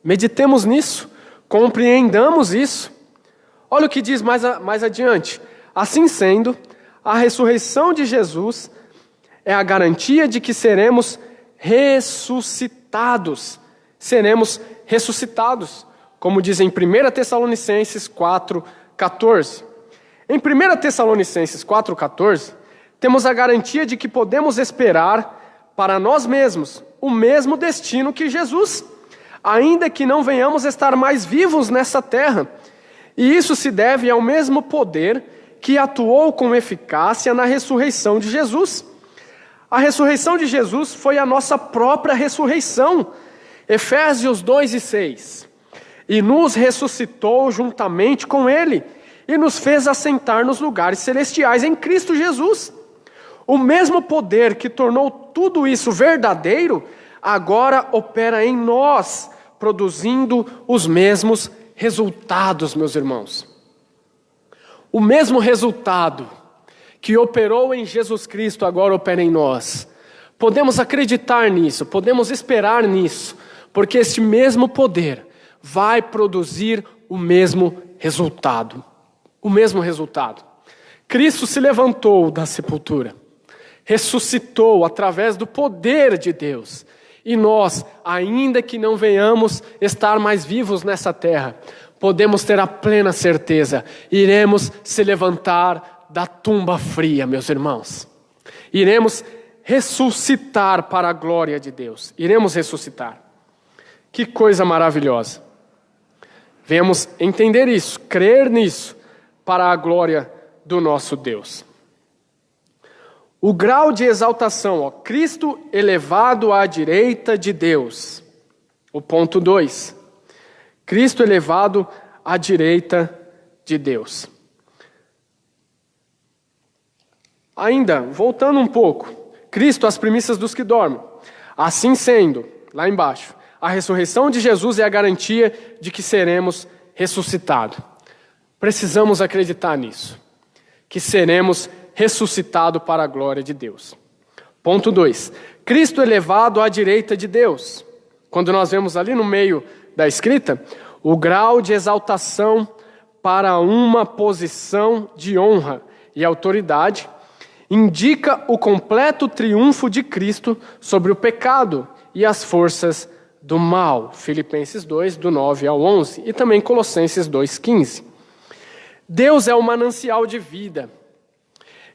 Meditemos nisso, compreendamos isso. Olha o que diz mais adiante. Assim sendo, a ressurreição de Jesus é a garantia de que seremos ressuscitados. Seremos ressuscitados, como diz em 1 Tessalonicenses 4,14. Em 1 Tessalonicenses 4,14, temos a garantia de que podemos esperar para nós mesmos o mesmo destino que Jesus, ainda que não venhamos estar mais vivos nessa terra. E isso se deve ao mesmo poder que atuou com eficácia na ressurreição de Jesus. A ressurreição de Jesus foi a nossa própria ressurreição. Efésios 2:6. E nos ressuscitou juntamente com Ele, e nos fez assentar nos lugares celestiais em Cristo Jesus. O mesmo poder que tornou tudo isso verdadeiro, agora opera em nós, produzindo os mesmos resultados, meus irmãos. O mesmo resultado que operou em Jesus Cristo agora opera em nós. Podemos acreditar nisso, podemos esperar nisso, porque este mesmo poder vai produzir o mesmo resultado. O mesmo resultado. Cristo se levantou da sepultura, ressuscitou através do poder de Deus. E nós, ainda que não venhamos estar mais vivos nessa terra, podemos ter a plena certeza, iremos se levantar da tumba fria, meus irmãos. Iremos ressuscitar para a glória de Deus. Iremos ressuscitar. Que coisa maravilhosa. Venhamos entender isso, crer nisso, para a glória do nosso Deus. O grau de exaltação, Cristo elevado à direita de Deus. O ponto 2. Cristo elevado à direita de Deus. Ainda, voltando um pouco. Cristo, as primícias dos que dormem. Assim sendo, lá embaixo, a ressurreição de Jesus é a garantia de que seremos ressuscitados. Precisamos acreditar nisso, que seremos ressuscitados para a glória de Deus. Ponto 2. Cristo elevado à direita de Deus. Quando nós vemos ali no meio da escrita, o grau de exaltação para uma posição de honra e autoridade indica o completo triunfo de Cristo sobre o pecado e as forças do mal. Filipenses 2, do 9 ao 11, e também Colossenses 2,15. Deus é o manancial de vida.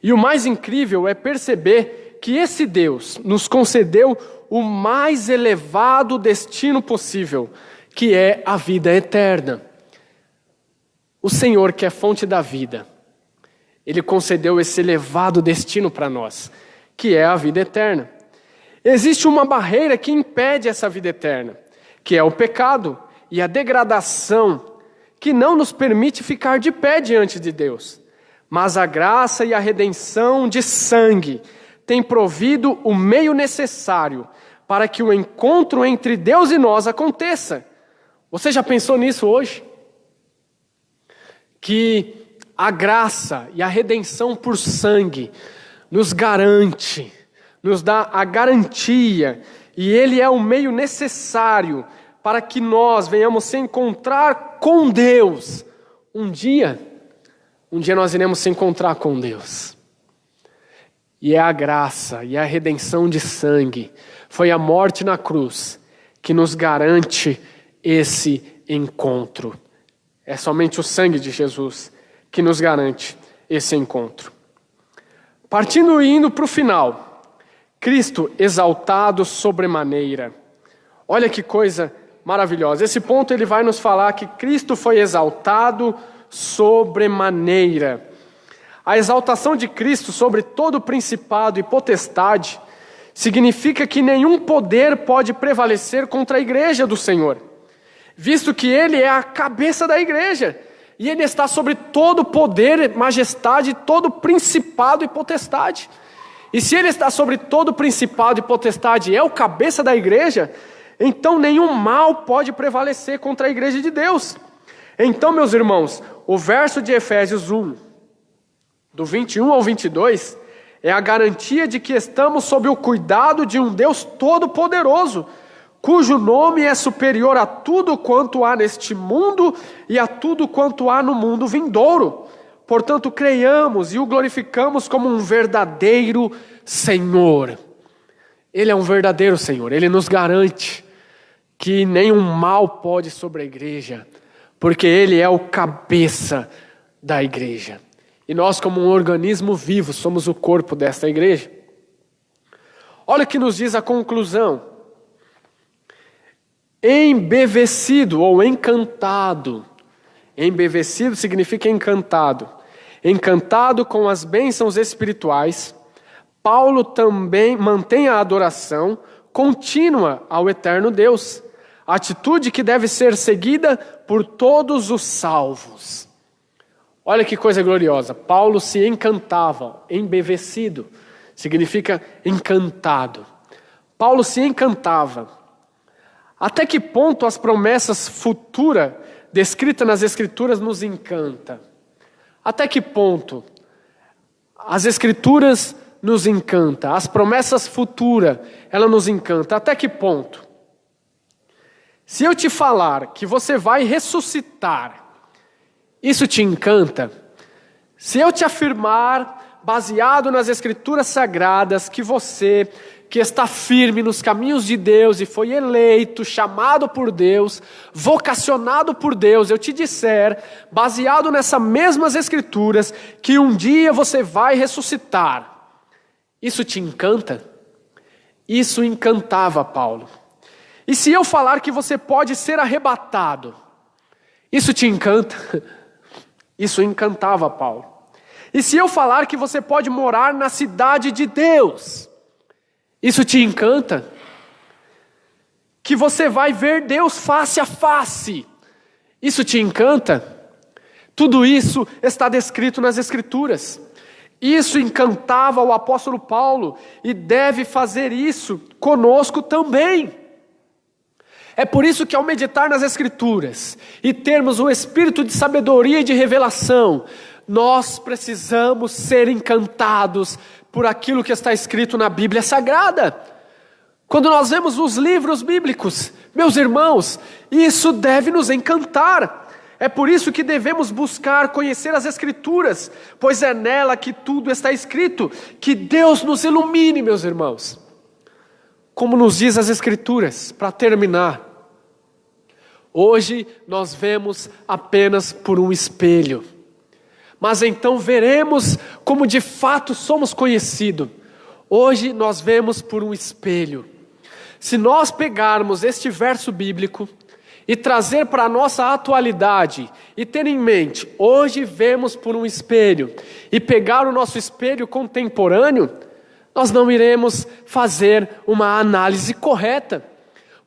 E o mais incrível é perceber que esse Deus nos concedeu o mais elevado destino possível, que é a vida eterna. O Senhor, que é fonte da vida, Ele concedeu esse elevado destino para nós, que é a vida eterna. Existe uma barreira que impede essa vida eterna, que é o pecado e a degradação, que não nos permite ficar de pé diante de Deus. Mas a graça e a redenção de sangue têm provido o meio necessário para que o encontro entre Deus e nós aconteça. Você já pensou nisso hoje? Que a graça e a redenção por sangue nos garante, nos dá a garantia, e Ele é o meio necessário para que nós venhamos se encontrar com Deus. Um dia nós iremos se encontrar com Deus. E é a graça e a redenção de sangue, foi a morte na cruz, que nos garante esse encontro. É somente o sangue de Jesus que nos garante esse encontro. Partindo e indo para o final, Cristo exaltado sobremaneira. Olha que coisa maravilhosa. Esse ponto ele vai nos falar que Cristo foi exaltado sobremaneira. A exaltação de Cristo sobre todo principado e potestade significa que nenhum poder pode prevalecer contra a igreja do Senhor, visto que Ele é a cabeça da igreja, e Ele está sobre todo poder, majestade, todo principado e potestade. E se Ele está sobre todo principado e potestade e é o cabeça da igreja, então nenhum mal pode prevalecer contra a igreja de Deus. Então, meus irmãos, o verso de Efésios 1, do 21 ao 22, é a garantia de que estamos sob o cuidado de um Deus todo-poderoso, cujo nome é superior a tudo quanto há neste mundo e a tudo quanto há no mundo vindouro. Portanto, creiamos e o glorificamos como um verdadeiro Senhor. Ele é um verdadeiro Senhor, Ele nos garante que nenhum mal pode sobre a igreja, porque Ele é o cabeça da igreja. E nós, como um organismo vivo, somos o corpo desta igreja. Olha o que nos diz a conclusão. Embevecido ou encantado. Embevecido significa encantado. Encantado com as bênçãos espirituais, Paulo também mantém a adoração contínua ao eterno Deus, atitude que deve ser seguida por todos os salvos. Olha que coisa gloriosa, Paulo se encantava, embevecido, significa encantado. Paulo se encantava. Até que ponto as promessas futuras descritas nas Escrituras nos encanta? Até que ponto as Escrituras nos encantam? As promessas futuras, ela nos encanta. Até que ponto? Se eu te falar que você vai ressuscitar, isso te encanta? Se eu te afirmar, baseado nas Escrituras Sagradas, que você, que está firme nos caminhos de Deus e foi eleito, chamado por Deus, vocacionado por Deus, eu te disser, baseado nessas mesmas Escrituras, que um dia você vai ressuscitar, isso te encanta? Isso encantava Paulo. E se eu falar que você pode ser arrebatado, isso te encanta? Isso encantava Paulo. E se eu falar que você pode morar na cidade de Deus, isso te encanta? Que você vai ver Deus face a face, isso te encanta? Tudo isso está descrito nas Escrituras. Isso encantava o apóstolo Paulo e deve fazer isso conosco também. É por isso que ao meditar nas Escrituras e termos o espírito de sabedoria e de revelação, nós precisamos ser encantados por aquilo que está escrito na Bíblia Sagrada. Quando nós vemos os livros bíblicos, meus irmãos, isso deve nos encantar. É por isso que devemos buscar conhecer as Escrituras, pois é nela que tudo está escrito. Que Deus nos ilumine, meus irmãos. Como nos diz as Escrituras, para terminar, hoje nós vemos apenas por um espelho, mas então veremos como de fato somos conhecidos. Hoje nós vemos por um espelho. Se nós pegarmos este verso bíblico e trazer para a nossa atualidade e ter em mente, hoje vemos por um espelho, e pegar o nosso espelho contemporâneo, nós não iremos fazer uma análise correta,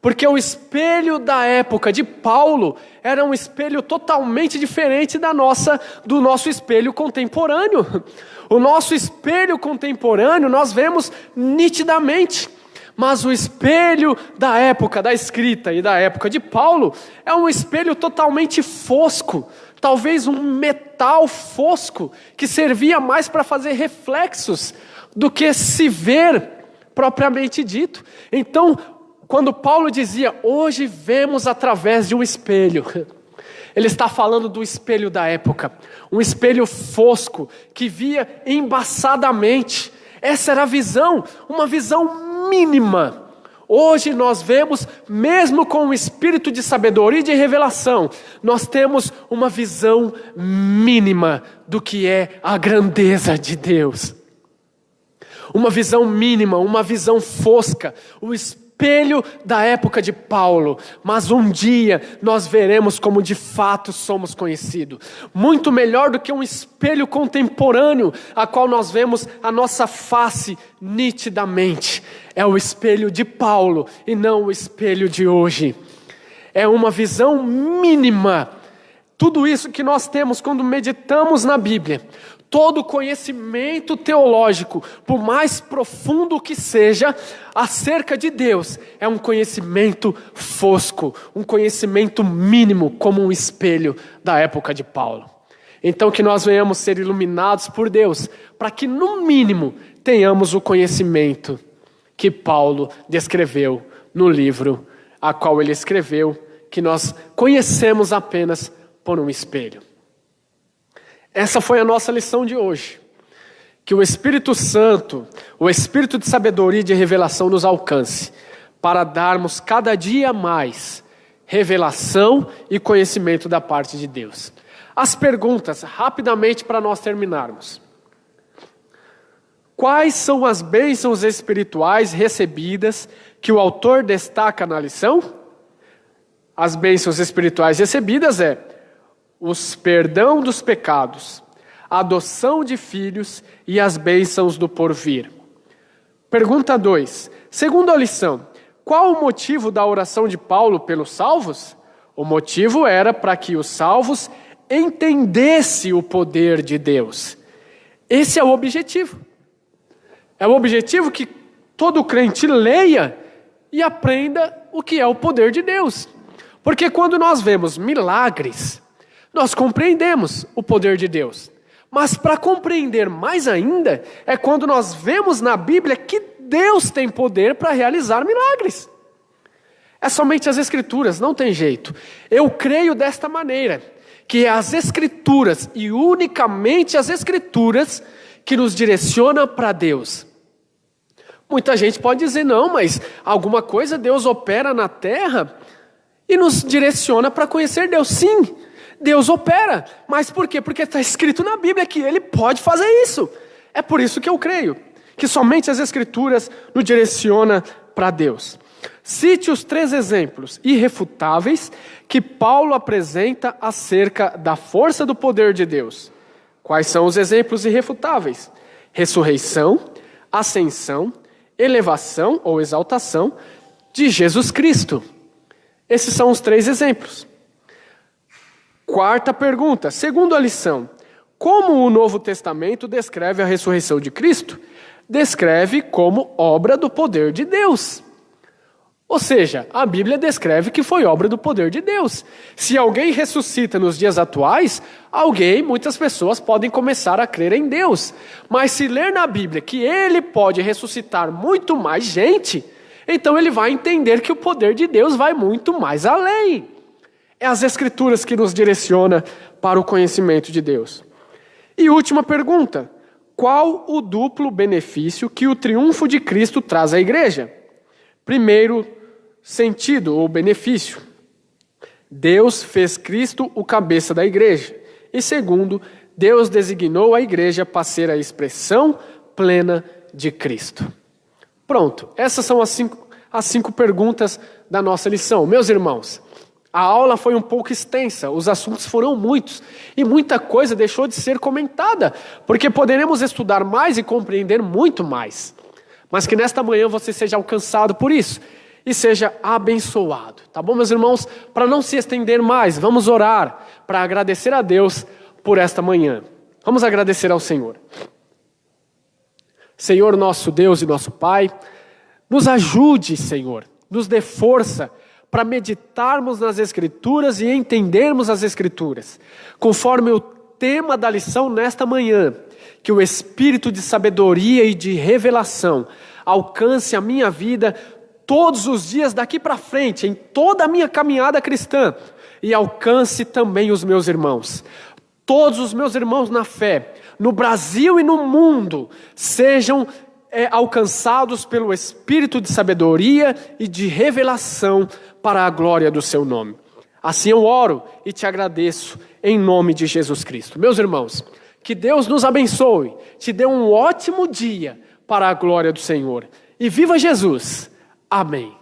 porque o espelho da época de Paulo era um espelho totalmente diferente do nosso espelho contemporâneo. O nosso espelho contemporâneo nós vemos nitidamente, mas o espelho da época da escrita e da época de Paulo é um espelho totalmente fosco, talvez um metal fosco, que servia mais para fazer reflexos do que se ver propriamente dito. Então, quando Paulo dizia, hoje vemos através de um espelho, ele está falando do espelho da época, um espelho fosco, que via embaçadamente. Essa era a visão, uma visão mínima. Hoje nós vemos, mesmo com o espírito de sabedoria e de revelação, nós temos uma visão mínima do que é a grandeza de Deus. Uma visão mínima, uma visão fosca, o espelho da época de Paulo. Mas um dia nós veremos como de fato somos conhecidos. Muito melhor do que um espelho contemporâneo, a qual nós vemos a nossa face nitidamente. É o espelho de Paulo e não o espelho de hoje. É uma visão mínima. Tudo isso que nós temos quando meditamos na Bíblia, todo conhecimento teológico, por mais profundo que seja, acerca de Deus, é um conhecimento fosco, um conhecimento mínimo, como um espelho da época de Paulo. Então que nós venhamos ser iluminados por Deus, para que no mínimo tenhamos o conhecimento que Paulo descreveu no livro a qual ele escreveu, que nós conhecemos apenas por um espelho. Essa foi a nossa lição de hoje. Que o Espírito Santo, o Espírito de sabedoria e de revelação nos alcance, para darmos cada dia mais revelação e conhecimento da parte de Deus. As perguntas, rapidamente para nós terminarmos. Quais são as bênçãos espirituais recebidas que o autor destaca na lição? As bênçãos espirituais recebidas os perdão dos pecados, a adoção de filhos e as bênçãos do porvir. Pergunta 2. Segundo a lição, qual o motivo da oração de Paulo pelos salvos? O motivo era para que os salvos entendessem o poder de Deus. Esse é o objetivo. É o objetivo que todo crente leia e aprenda o que é o poder de Deus. Porque quando nós vemos milagres, nós compreendemos o poder de Deus. Mas para compreender mais ainda, é quando nós vemos na Bíblia que Deus tem poder para realizar milagres. É somente as Escrituras, não tem jeito. Eu creio desta maneira, que é as Escrituras e unicamente as Escrituras que nos direciona para Deus. Muita gente pode dizer, não, mas alguma coisa Deus opera na terra e nos direciona para conhecer Deus. Sim, Deus opera, mas por quê? Porque está escrito na Bíblia que Ele pode fazer isso. É por isso que eu creio, que somente as Escrituras nos direcionam para Deus. Cite os 3 exemplos irrefutáveis que Paulo apresenta acerca da força do poder de Deus. Quais são os exemplos irrefutáveis? Ressurreição, ascensão, elevação ou exaltação de Jesus Cristo. Esses são os 3 exemplos. Quarta pergunta, segundo a lição, como o Novo Testamento descreve a ressurreição de Cristo? Descreve como obra do poder de Deus. Ou seja, a Bíblia descreve que foi obra do poder de Deus. Se alguém ressuscita nos dias atuais, muitas pessoas podem começar a crer em Deus. Mas se ler na Bíblia que Ele pode ressuscitar muito mais gente, então ele vai entender que o poder de Deus vai muito mais além. É as Escrituras que nos direciona para o conhecimento de Deus. E última pergunta, qual o duplo benefício que o triunfo de Cristo traz à igreja? Primeiro sentido ou benefício, Deus fez Cristo o cabeça da igreja. E segundo, Deus designou a igreja para ser a expressão plena de Cristo. Pronto, essas são as cinco perguntas da nossa lição. Meus irmãos, a aula foi um pouco extensa, os assuntos foram muitos, e muita coisa deixou de ser comentada, porque poderemos estudar mais e compreender muito mais. Mas que nesta manhã você seja alcançado por isso, e seja abençoado. Tá bom, meus irmãos? Para não se estender mais, vamos orar para agradecer a Deus por esta manhã. Vamos agradecer ao Senhor. Senhor, nosso Deus e nosso Pai, nos ajude, Senhor, nos dê força para meditarmos nas Escrituras e entendermos as Escrituras, conforme o tema da lição nesta manhã, que o Espírito de sabedoria e de revelação alcance a minha vida todos os dias daqui para frente, em toda a minha caminhada cristã, e alcance também os meus irmãos. Todos os meus irmãos na fé, no Brasil e no mundo, sejam alcançados pelo Espírito de sabedoria e de revelação para a glória do seu nome. Assim eu oro e te agradeço em nome de Jesus Cristo. Meus irmãos, que Deus nos abençoe, te dê um ótimo dia para a glória do Senhor. E viva Jesus! Amém.